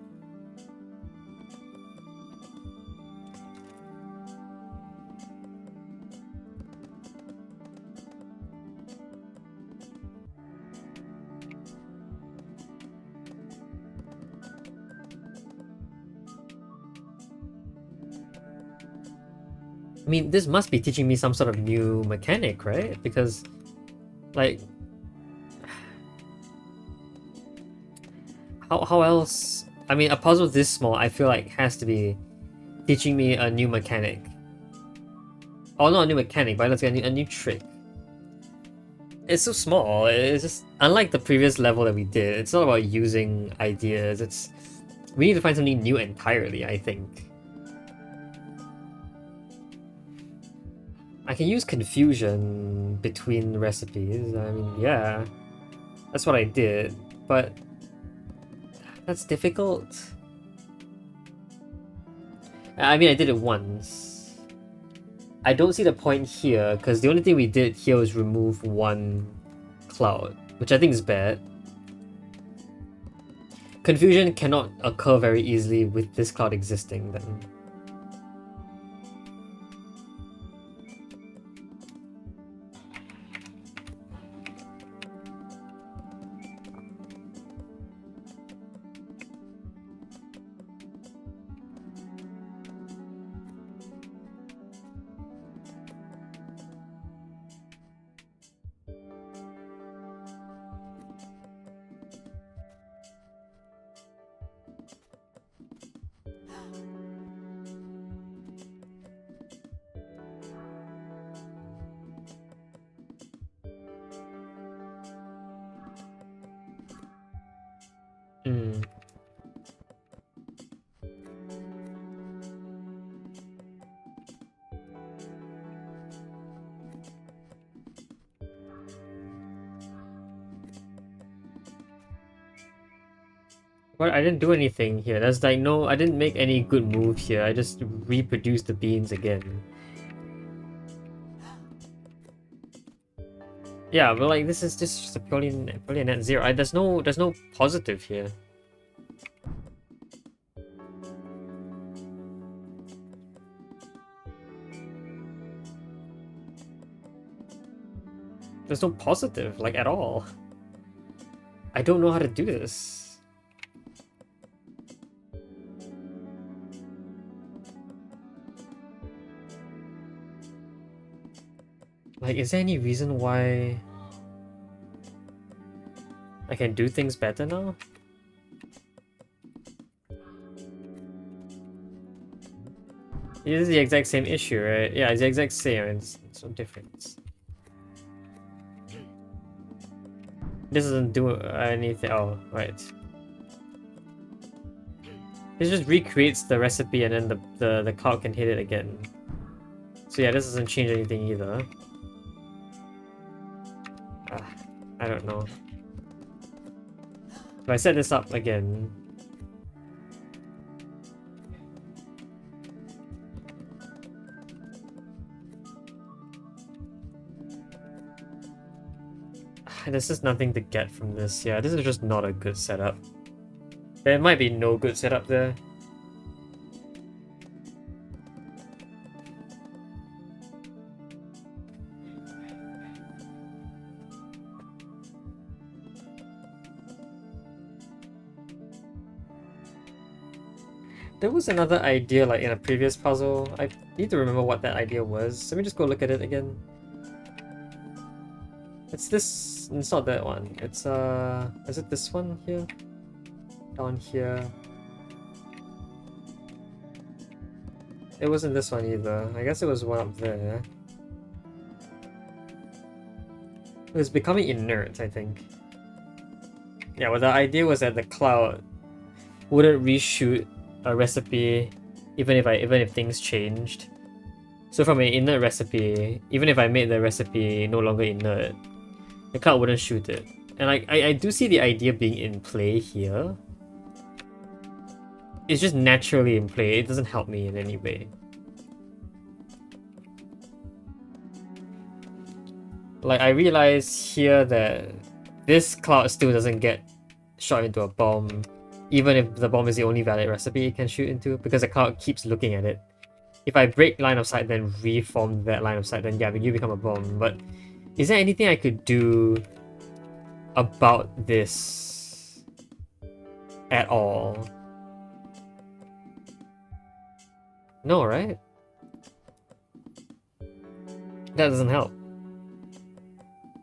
I mean, this must be teaching me some sort of new mechanic, right? Because, like, how else? I mean, a puzzle this small, I feel like has to be teaching me a new mechanic. Oh, not a new mechanic, but let's get a new trick. It's so small. It's just unlike the previous level that we did. It's not about using ideas. We need to find something new entirely, I think. I can use confusion between recipes. I mean, yeah, that's what I did, but that's difficult. I mean, I did it once. I don't see the point here, because the only thing we did here was remove one cloud, which I think is bad. Confusion cannot occur very easily with this cloud existing, then. Hmm. But I didn't do anything here. That's like, no, I didn't make any good move here. I just reproduced the beans again. Yeah, but like this is just a purely net zero. There's no positive here. There's no positive, like, at all. I don't know how to do this. Like, is there any reason why I can do things better now? It is the exact same issue, right? Yeah, it's the exact same. It's no difference. This doesn't do anything. Oh, right. It just recreates the recipe and then the cloud can hit it again. So yeah, this doesn't change anything either. I don't know. If I set this up again... There's just nothing to get from this. Yeah, this is just not a good setup. There might be no good setup there. There was another idea like in a previous puzzle. I need to remember what that idea was. Let me just go look at it again. It's this. It's not that one. It's is it this one here? Down here. It wasn't this one either. I guess it was one up there. It was becoming inert, I think. Yeah, well the idea was that the cloud wouldn't reshoot a recipe even if things changed. So from an inert recipe, even if I made the recipe no longer inert, the cloud wouldn't shoot it. And I do see the idea being in play here. It's just naturally in play, it doesn't help me in any way. Like, I realize here that this cloud still doesn't get shot into a bomb, even if the bomb is the only valid recipe it can shoot into, because the cloud keeps looking at it. If I break line of sight, then reform that line of sight, then yeah, you become a bomb. But is there anything I could do about this at all? No, right? That doesn't help,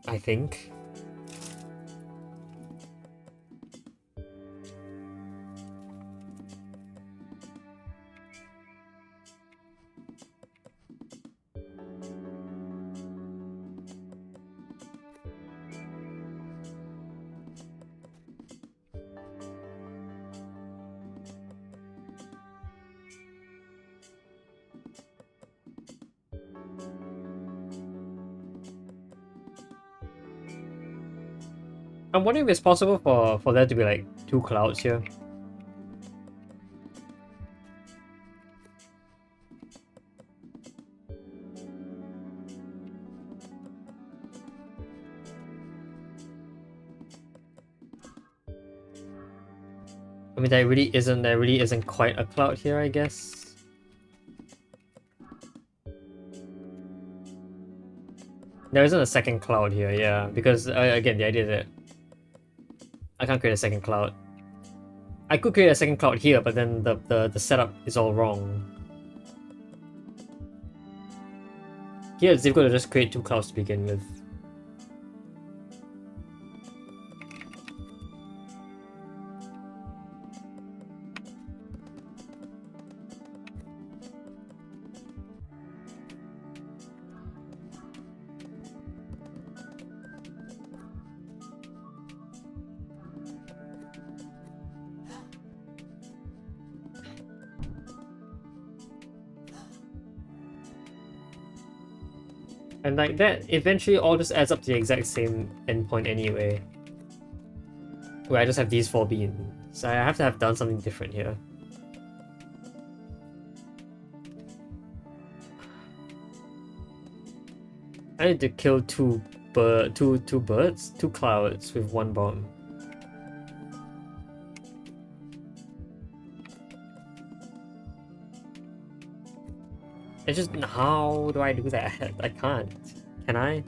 I think. I'm wondering if it's possible for there to be like two clouds here. I mean, there really isn't quite a cloud here, I guess. There isn't a second cloud here, yeah, because again, the idea that I can't create a second cloud. I could create a second cloud here, but then the setup is all wrong. Here it's difficult to just create two clouds to begin with. And like that, eventually all just adds up to the exact same endpoint anyway. Where I just have these four beans. So I have to have done something different here. I need to kill two clouds with one bomb. It's just, how do I do that? I can't. Can I?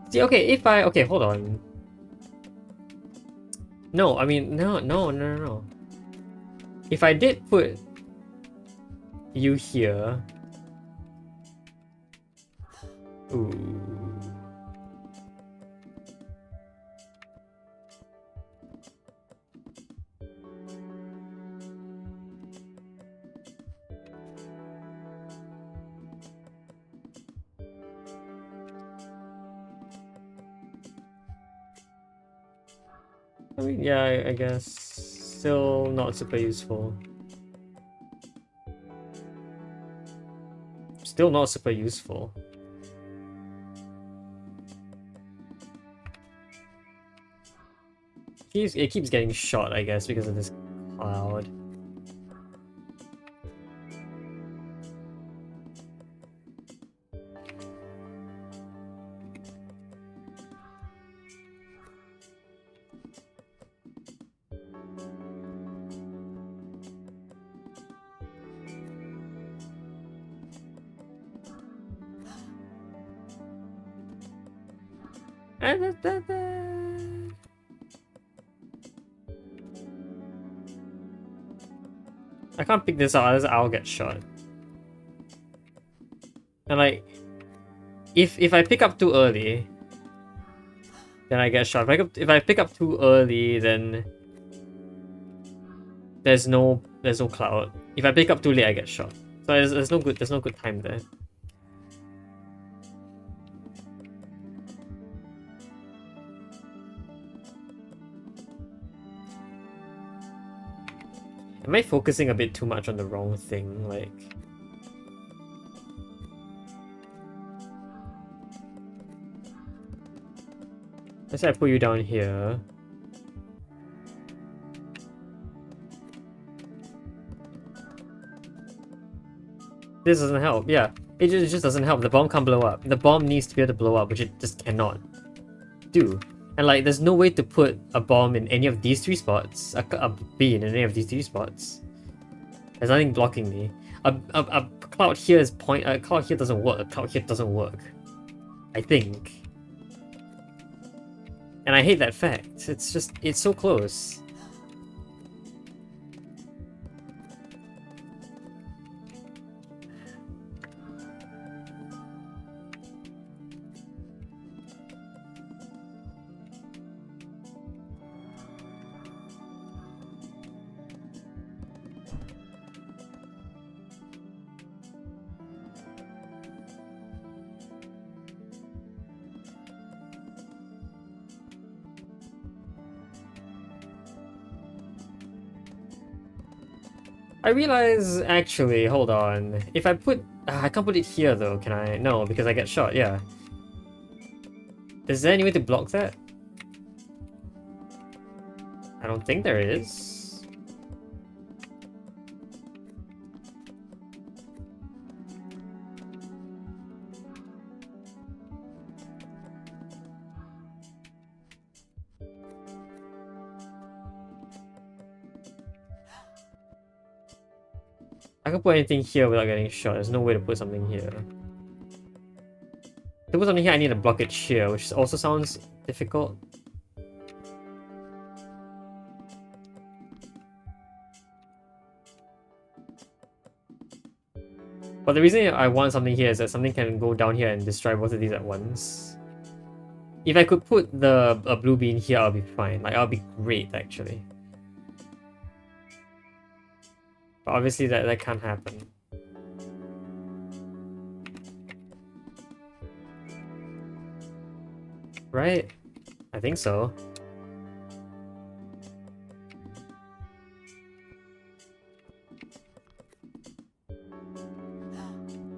See, okay, if I... Okay, hold on. No, I mean, no. If I did put you here... Ooh... I mean, yeah, I guess still not super useful. Still not super useful. It keeps getting shot, I guess, because of this cloud. I can't pick this up, otherwise I'll get shot. And like, if I pick up too early, then I get shot. If I pick up too early, then there's no cloud. If I pick up too late, I get shot. So there's no good time there. Am I focusing a bit too much on the wrong thing? Like, let's say I put you down here. This doesn't help. Yeah, it just doesn't help. The bomb can't blow up. The bomb needs to be able to blow up, which it just cannot do. And like, there's no way to put a bomb in any of these three spots. A bean in any of these three spots. There's nothing blocking me. A cloud here is a cloud here doesn't work. A cloud here doesn't work. I think. And I hate that fact. It's so close. I realize, actually, hold on. If I put... I can't put it here though, can I? No, because I get shot, yeah. Is there any way to block that? I don't think there is. I can put anything here without getting shot. There's no way to put something here. To put something here, I need a blockage here, which also sounds difficult. But the reason I want something here is that something can go down here and destroy both of these at once. If I could put a blue bean here, I'll be fine. Like, I'll be great, actually. But obviously that can't happen. Right? I think so.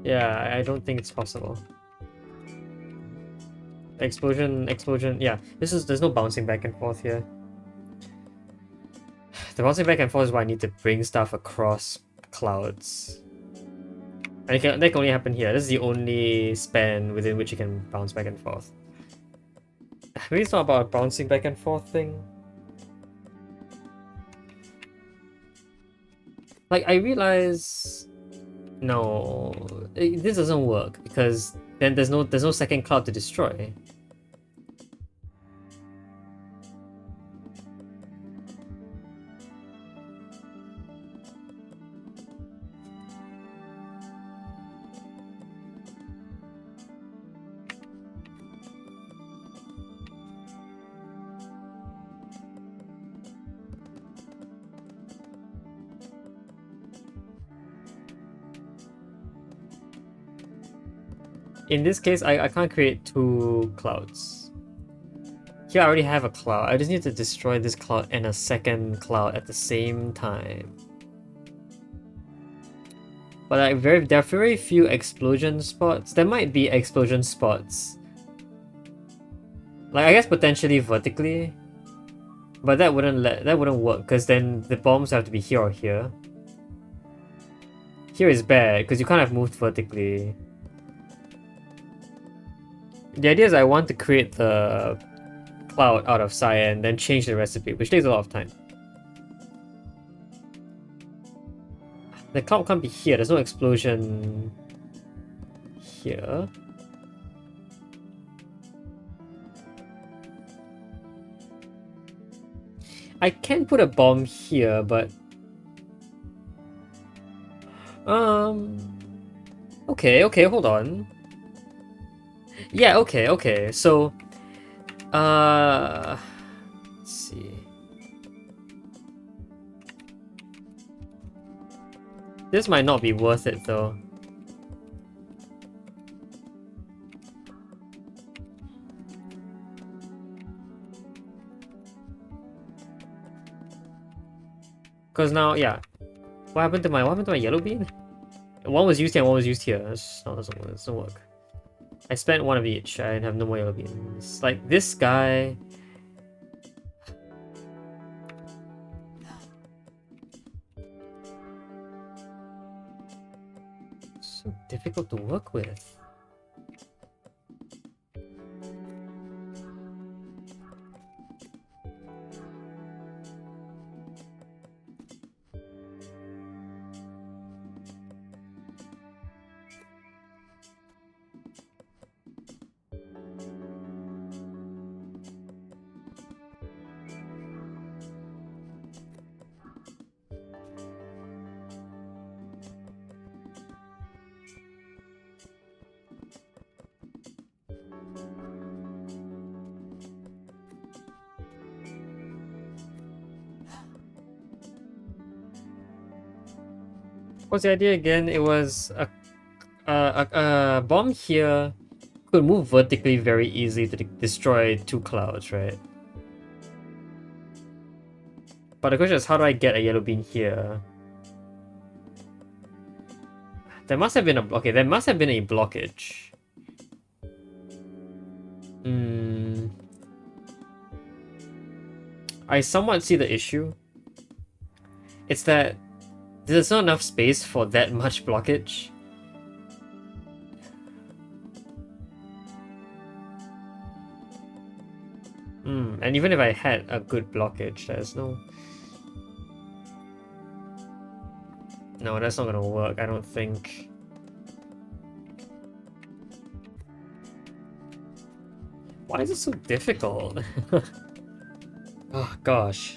Yeah, I don't think it's possible. Explosion, yeah. There's no bouncing back and forth here. The bouncing back and forth is why I need to bring stuff across clouds. And that can only happen here. This is the only span within which you can bounce back and forth. Maybe it's not about a bouncing back and forth thing. Like, I realize... No, this doesn't work because then there's no second cloud to destroy. In this case, I can't create two clouds. Here I already have a cloud. I just need to destroy this cloud and a second cloud at the same time. But like, there are very few explosion spots. There might be explosion spots. Like, I guess potentially vertically. But that wouldn't work, because then the bombs have to be here or here. Here is bad, because you can't have moved vertically. The idea is I want to create the cloud out of cyan, then change the recipe, which takes a lot of time. The cloud can't be here, there's no explosion here. I can put a bomb here, but um okay, hold on. Yeah, okay. So let's see. This might not be worth it though. Cause now, yeah. What happened to my yellow bean? One was used here and one was used here. That's not doesn't work. I spent one of each. I have no more yellow beans. Like this guy. So difficult to work with. What's the idea again? It was a bomb here could move vertically very easily to destroy two clouds, right? But the question is, how do I get a yellow bean here? There must have been a there must have been a blockage. I somewhat see the issue. It's that there's not enough space for that much blockage. And even if I had a good blockage, there's no... No, that's not gonna work, I don't think. Why is it so difficult? Oh, gosh.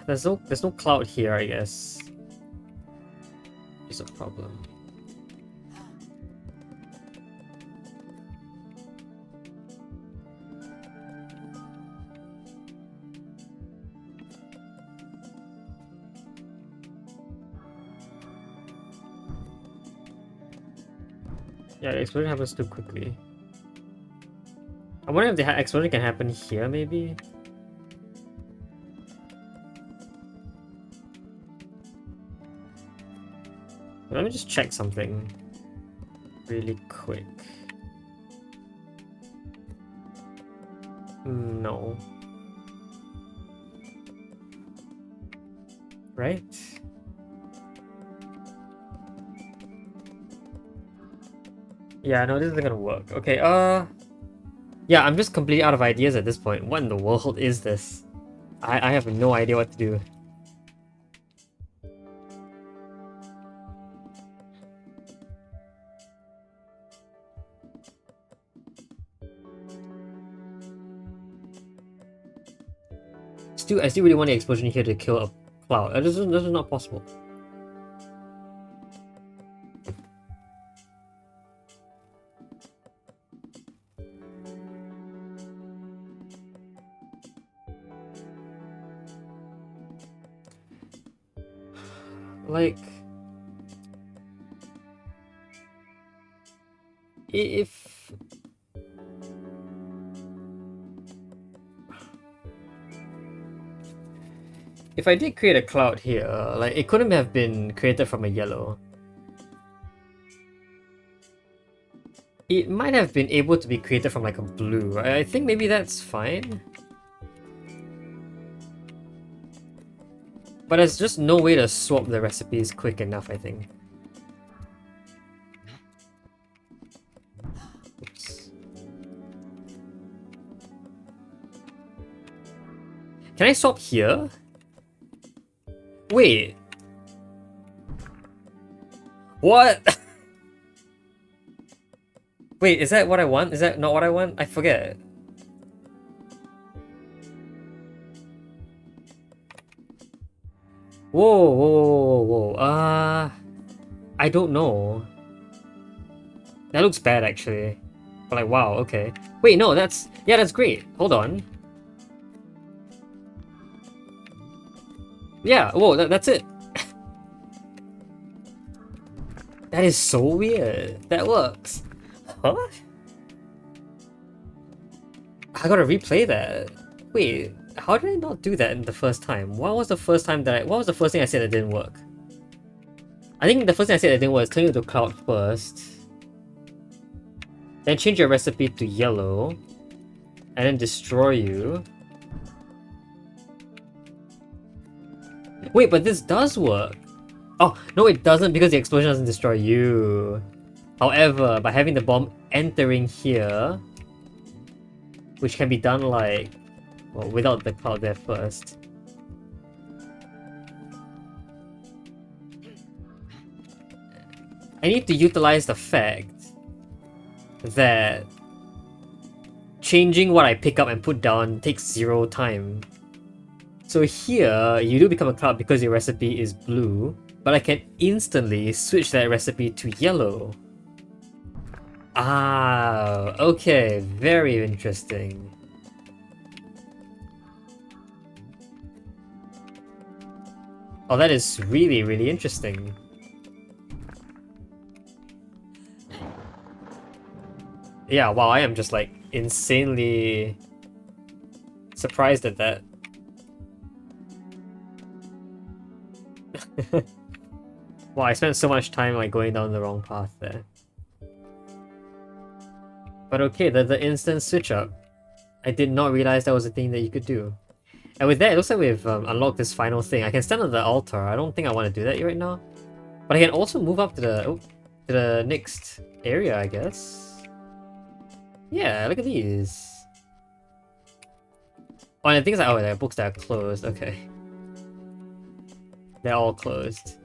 There's no cloud here, I guess. It's a problem. Yeah, the explosion happens too quickly. I wonder if the explosion can happen here, maybe? Let me just check something really quick. No. Right? Yeah, no, this isn't gonna work. Okay, yeah, I'm just completely out of ideas at this point. What in the world is this? I have no idea what to do. I still really want the explosion here to kill a cloud. This is not possible. Like, if I did create a cloud here, like it couldn't have been created from a yellow. It might have been able to be created from like a blue. I think maybe that's fine. But there's just no way to swap the recipes quick enough, I think. Oops. Can I swap here? Wait. What? Wait, is that what I want? Is that not what I want? I forget. Whoa, whoa, whoa, whoa, whoa. I don't know. That looks bad, actually. But like, wow, okay. Wait, no, that's... Yeah, that's great. Hold on. Yeah, whoa, that's it. That is so weird. That works. Huh? I gotta replay that. Wait, how did I not do that in the first time? What was the first time that what was the first thing I said that didn't work? I think the first thing I said that didn't work is turn you to cloud first. Then change your recipe to yellow. And then destroy you. Wait, but this does work. Oh, no it doesn't because the explosion doesn't destroy you. However, by having the bomb entering here, which can be done like, well, without the cloud there first. I need to utilize the fact that changing what I pick up and put down takes 0 time. So here, you do become a cloud because your recipe is blue, but I can instantly switch that recipe to yellow. Ah, okay, very interesting. Oh, that is really, really interesting. Yeah, wow, I am just like insanely surprised at that. Wow, I spent so much time like going down the wrong path there. But okay, the instant switch up. I did not realize that was a thing that you could do. And with that, it looks like we've unlocked this final thing. I can stand on the altar. I don't think I want to do that right now. But I can also move up to the next area, I guess. Yeah, look at these. Oh, and the things like, oh, there are books that are closed. Okay. They're all closed.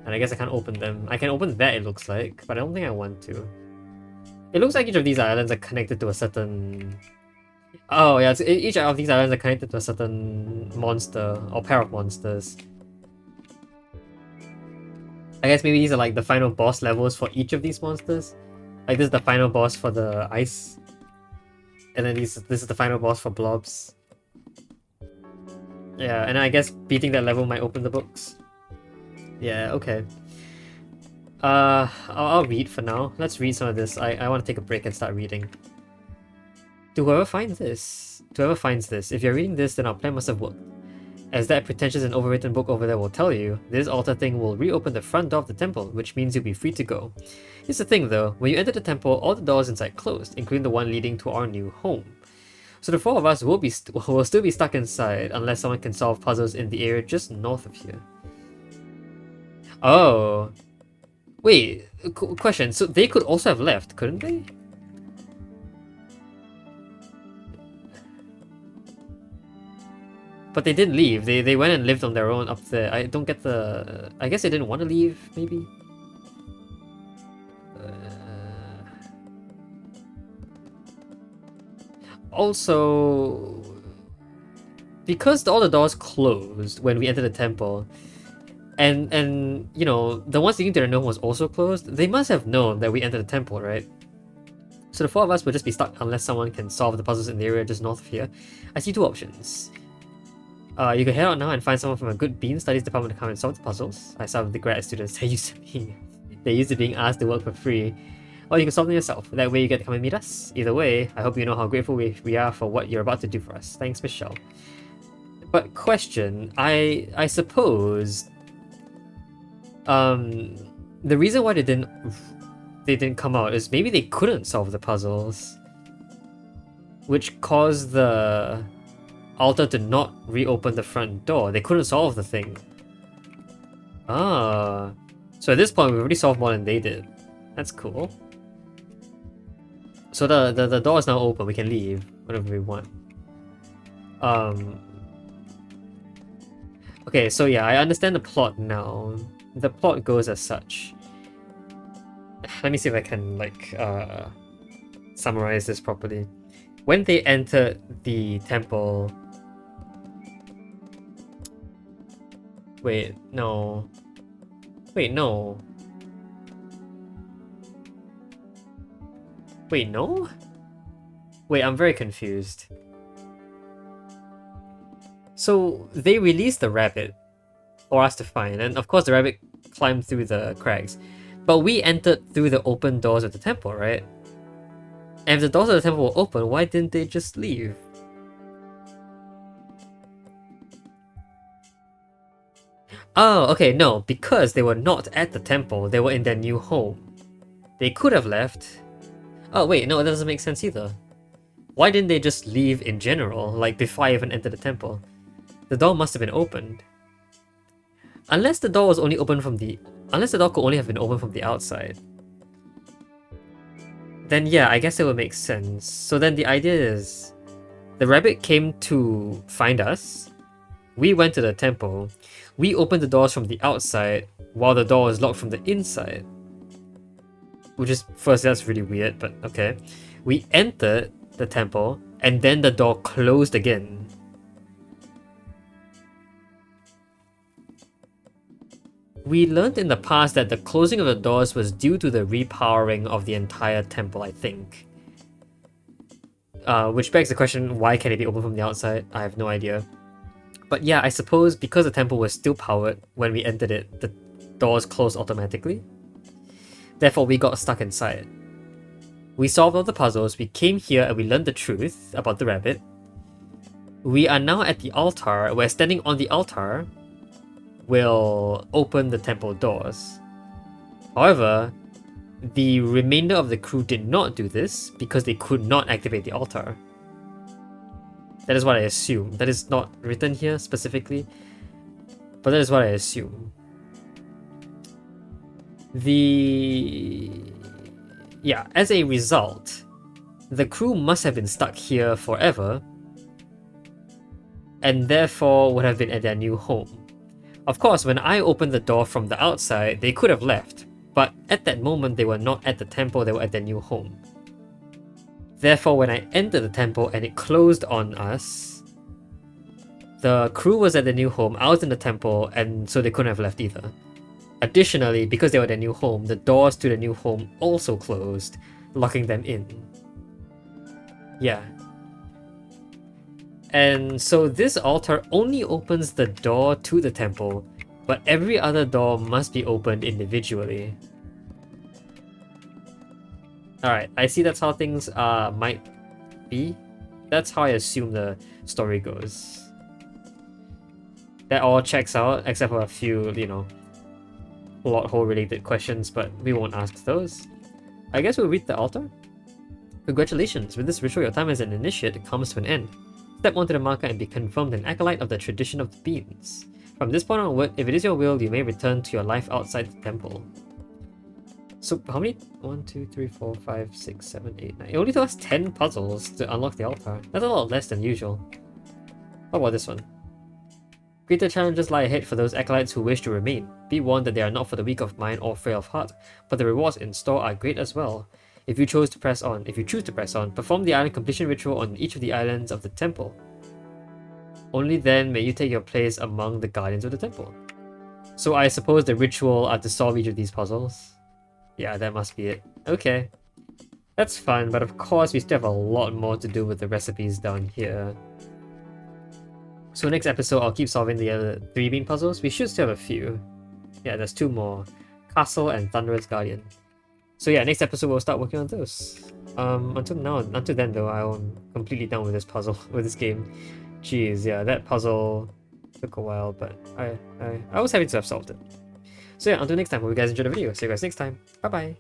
And I guess I can't open them. I can open that, it looks like, but I don't think I want to. It looks like each of these islands are connected to a certain... Oh, yeah, each of these islands are connected to a certain monster, or pair of monsters. I guess maybe these are like the final boss levels for each of these monsters. Like this is the final boss for the ice. And then this is the final boss for blobs. Yeah, and I guess beating that level might open the books. Yeah, okay. I'll read for now. Let's read some of this. I want to take a break and start reading. To whoever finds this, if you're reading this, then our plan must have worked. As that pretentious and overwritten book over there will tell you, this altar thing will reopen the front door of the temple, which means you'll be free to go. Here's the thing though, when you enter the temple, all the doors inside closed, including the one leading to our new home. So the 4 of us will still be stuck inside unless someone can solve puzzles in the area just north of here. Oh. Wait, question, so they could also have left, couldn't they? But they didn't leave. They went and lived on their own up there. I don't get the... I guess they didn't want to leave, maybe? Also... Because all the doors closed when we entered the temple, and you know, the ones leading to the gnome was also closed, they must have known that we entered the temple, right? So the 4 of us will just be stuck unless someone can solve the puzzles in the area just north of here. I see 2 options. You can head out now and find someone from a good bean studies department to come and solve the puzzles. Like some of the grad students they're used to being asked to work for free. Or you can solve them yourself. That way you get to come and meet us. Either way, I hope you know how grateful we are for what you're about to do for us. Thanks, Michelle. But question, I suppose the reason why they didn't come out is maybe they couldn't solve the puzzles, which caused the altar to not reopen the front door. They couldn't solve the thing. Ah, so at this point we've already solved more than they did. That's cool. So the door is now open. We can leave whenever we want. Okay, so yeah, I understand the plot now. The plot goes as such. Let me see if I can like summarize this properly. When they entered the temple, wait, no. Wait, no. Wait, no? Wait, I'm very confused. So they released the rabbit for us to find, and of course the rabbit climbed through the cracks. But we entered through the open doors of the temple, right? And if the doors of the temple were open, why didn't they just leave? Oh, okay, no, because they were not at the temple, they were in their new home. They could have left. Oh, wait, no, it doesn't make sense either. Why didn't they just leave in general, like before I even entered the temple? The door must have been opened. Unless the door was only open from the... Unless the door could only have been open from the outside. Then yeah, I guess it would make sense. So then the idea is... The rabbit came to find us. We went to the temple. We opened the doors from the outside, while the door was locked from the inside. Which is... First, that's really weird, but okay. We entered the temple, and then the door closed again. We learned in the past that the closing of the doors was due to the repowering of the entire temple, I think. Which begs the question, why can it be open from the outside? I have no idea. But yeah, I suppose because the temple was still powered when we entered it, the doors closed automatically. Therefore, we got stuck inside. We solved all the puzzles, we came here and we learned the truth about the rabbit. We are now at the altar, we're standing on the altar. Will open the temple doors. However, the remainder of the crew did not do this because they could not activate the altar. That is what I assume. That is not written here specifically, but that is what I assume. Yeah, as a result, the crew must have been stuck here forever, and therefore would have been at their new home. Of course, when I opened the door from the outside, they could have left, but at that moment they were not at the temple, they were at their new home. Therefore, when I entered the temple and it closed on us, the crew was at their new home, I was in the temple, and so they couldn't have left either. Additionally, because they were at their new home, the doors to the new home also closed, locking them in. Yeah. And so this altar only opens the door to the temple, but every other door must be opened individually. Alright, I see that's how things might be. That's how I assume the story goes. That all checks out, except for a few, you know, plot hole related questions, but we won't ask those. I guess we'll read the altar. Congratulations, with this ritual your time as an initiate comes to an end. Step onto the marker and be confirmed an acolyte of the tradition of the beans. From this point onward, if it is your will, you may return to your life outside the temple. So how many? 1, 2, 3, 4, 5, 6, 7, 8, 9. It only took us 10 puzzles to unlock the altar. That's a lot less than usual. What about this one? Greater challenges lie ahead for those acolytes who wish to remain. Be warned that they are not for the weak of mind or frail of heart, but the rewards in store are great as well. If you choose to press on, perform the island completion ritual on each of the islands of the temple. Only then may you take your place among the guardians of the temple. So I suppose the ritual are to solve each of these puzzles. Yeah, that must be it. Okay. That's fun, but of course we still have a lot more to do with the recipes down here. So next episode I'll keep solving the other 3 bean puzzles. We should still have a few. Yeah, there's 2 more. Castle and Thunderous Guardian. So yeah, next episode we'll start working on those. Until then though, I'm completely done with this puzzle, with this game. Jeez, yeah, that puzzle took a while, but I was happy to have solved it. So yeah, until next time, hope you guys enjoyed the video. See you guys next time. Bye bye.